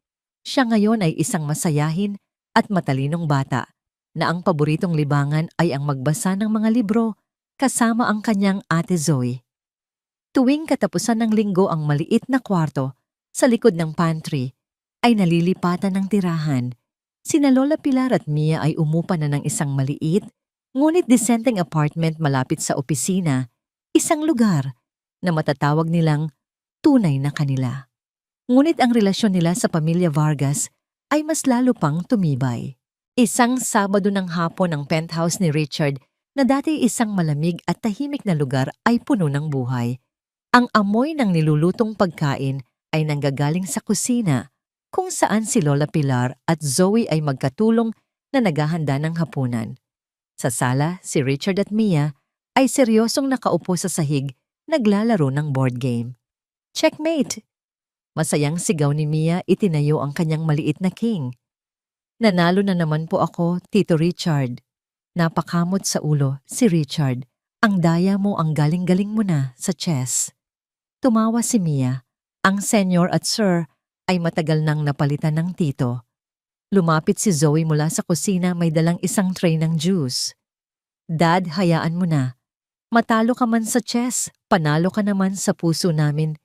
Siya ngayon ay isang masayahin at matalinong bata na ang paboritong libangan ay ang magbasa ng mga libro kasama ang kanyang ate Zoe. Tuwing katapusan ng linggo, ang maliit na kwarto sa likod ng pantry ay nalilipatan ng tirahan. Sina Lola Pilar at Mia ay umupa na ng isang maliit, ngunit disenteng apartment malapit sa opisina, isang lugar na matatawag nilang tunay na kanila. Ngunit ang relasyon nila sa pamilya Vargas ay mas lalo pang tumibay. Isang Sabado ng hapon, ang penthouse ni Richard na dati isang malamig at tahimik na lugar ay puno ng buhay. Ang amoy ng nilulutong pagkain ay nanggagaling sa kusina, kung saan si Lola Pilar at Zoe ay magkatulong na naghahanda ng hapunan. Sa sala, si Richard at Mia ay seryosong nakaupo sa sahig, naglalaro ng board game. Checkmate! Masayang sigaw ni Mia, itinayo ang kanyang maliit na king. Nanalo na naman po ako, Tito Richard. Napakamot sa ulo si Richard. Ang daya mo, ang galing-galing mo na sa chess. Tumawa si Mia. Ang senior at sir ay matagal nang napalitan ng tito. Lumapit si Zoe mula sa kusina, may dalang isang tray ng juice. Dad, hayaan mo na. Matalo ka man sa chess, panalo ka naman sa puso namin.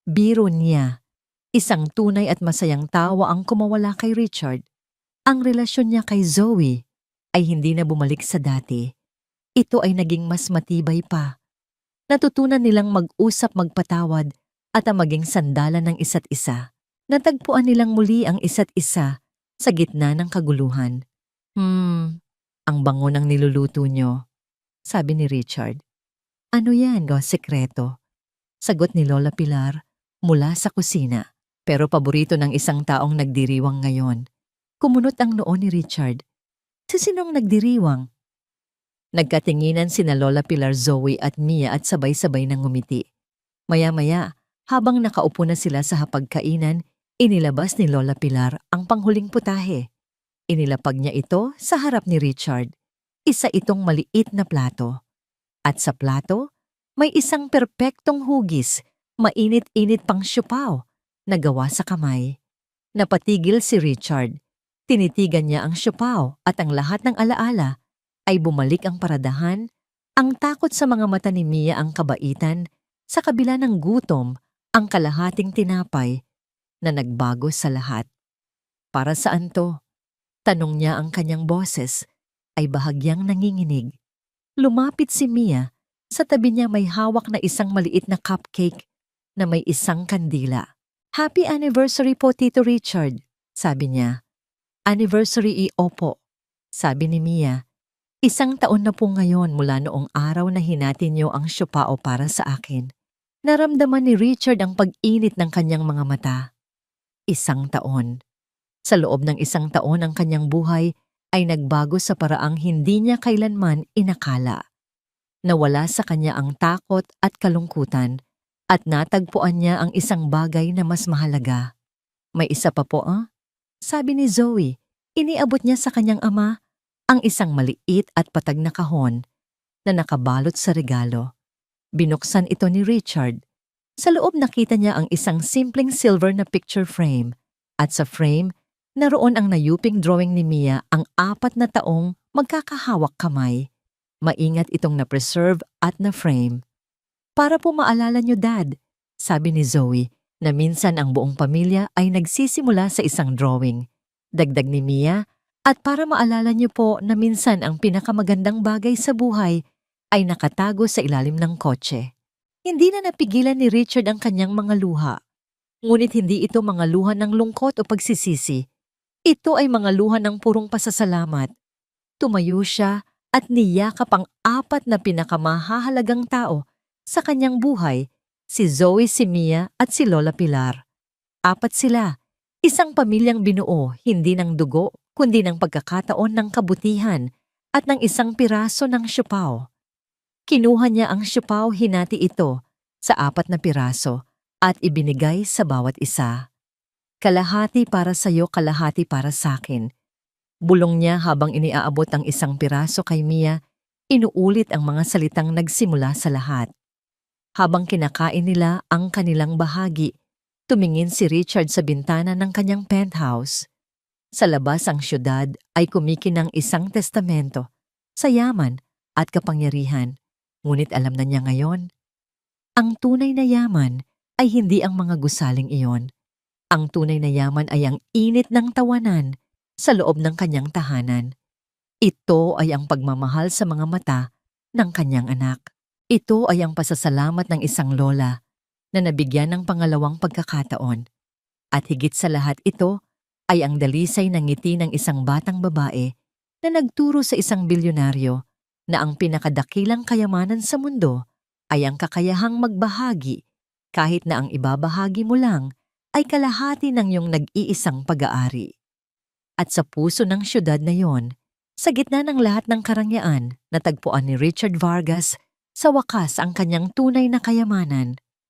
Biro niya. Isang tunay at masayang tawa ang kumawala kay Richard. Ang relasyon niya kay Zoe ay hindi na bumalik sa dati. Ito ay naging mas matibay pa. Natutunan nilang mag-usap, magpatawad at ang maging sandalan ng isa't isa. Natagpuan nilang muli ang isa't isa sa gitna ng kaguluhan. Ang bango ng niluluto nyo, sabi ni Richard. Ano yan, sekreto? Sagot ni Lola Pilar mula sa kusina. Pero paborito ng isang taong nagdiriwang ngayon. Kumunot ang noo ni Richard. Si sinong nagdiriwang? Nagkatinginan sina Lola Pilar, Zoe at Mia at sabay-sabay nang ngumiti. Maya-maya, habang nakaupo na sila sa hapagkainan, inilabas ni Lola Pilar ang panghuling putahe. Inilapag niya ito sa harap ni Richard. Isa itong maliit na plato. At sa plato, may isang perpektong hugis, mainit-init pang siopaw na gawa sa kamay. Napatigil si Richard. Tinitigan niya ang siopaw at ang lahat ng alaala ay bumalik ang paradahan, ang takot sa mga mata ni Mia ang kabaitan, sa kabila ng gutom, ang kalahating tinapay na nagbago sa lahat. Para saan to? Tanong niya ang kanyang boses ay bahagyang nanginginig. Lumapit si Mia, sa tabi niya may hawak na isang maliit na cupcake na may isang kandila. Happy anniversary po, Tito Richard, sabi niya. Anniversary opo, sabi ni Mia. 1 taon na po ngayon mula noong araw na hinati niyo ang siopaw para sa akin. Naramdaman ni Richard ang pag-init ng kanyang mga mata. 1 taon. Sa loob ng 1 taon ang kanyang buhay ay nagbago sa paraang hindi niya kailanman inakala. Nawala sa kanya ang takot at kalungkutan at natagpuan niya ang isang bagay na mas mahalaga. May isa pa po sabi ni Zoe. Iniabot niya sa kanyang ama ang isang maliit at patag na kahon na nakabalot sa regalo. Binuksan ito ni Richard. Sa loob nakita niya ang isang simpleng silver na picture frame at sa frame naroon ang nayuping drawing ni Mia ang 4 na taong magkakahawak kamay. Maingat itong na-preserve at na-frame. Para po maalala niyo, Dad, sabi ni Zoe, na minsan ang buong pamilya ay nagsisimula sa isang drawing. Dagdag ni Mia, at para maalala niyo po na minsan ang pinakamagandang bagay sa buhay ay nakatago sa ilalim ng kotse. Hindi na napigilan ni Richard ang kanyang mga luha. Ngunit hindi ito mga luha ng lungkot o pagsisisi. Ito ay mga luha ng purong pasasalamat. Tumayo siya at niyakap ang 4 na pinakamahahalagang tao sa kanyang buhay, si Zoe, si Mia at si Lola Pilar. 4 sila, isang pamilyang binuo hindi ng dugo kundi ng pagkakataon ng kabutihan at ng isang piraso ng siopaw. Kinuha niya ang siopaw, hinati ito sa 4 na piraso at ibinigay sa bawat isa. Kalahati para sa'yo, kalahati para sa'kin. Bulong niya habang iniaabot ang isang piraso kay Mia, inuulit ang mga salitang nagsimula sa lahat. Habang kinakain nila ang kanilang bahagi, tumingin si Richard sa bintana ng kanyang penthouse. Sa labas ang syudad ay kumikinang isang testamento sa yaman at kapangyarihan. Ngunit alam na niya ngayon, ang tunay na yaman ay hindi ang mga gusaling iyon. Ang tunay na yaman ay ang init ng tawanan sa loob ng kanyang tahanan. Ito ay ang pagmamahal sa mga mata ng kanyang anak. Ito ay ang pasasalamat ng isang lola na nabigyan ng pangalawang pagkakataon. At higit sa lahat ito ay ang dalisay ng ngiti ng isang batang babae na nagturo sa isang bilyonaryo na ang pinakadakilang kayamanan sa mundo ay ang kakayahang magbahagi kahit na ang ibabahagi mo lang ay kalahati ng iyong nag-iisang pag-aari. At sa puso ng syudad na yon, sa gitna ng lahat ng karangyaan, natagpuan ni Richard Vargas sa wakas ang kanyang tunay na kayamanan.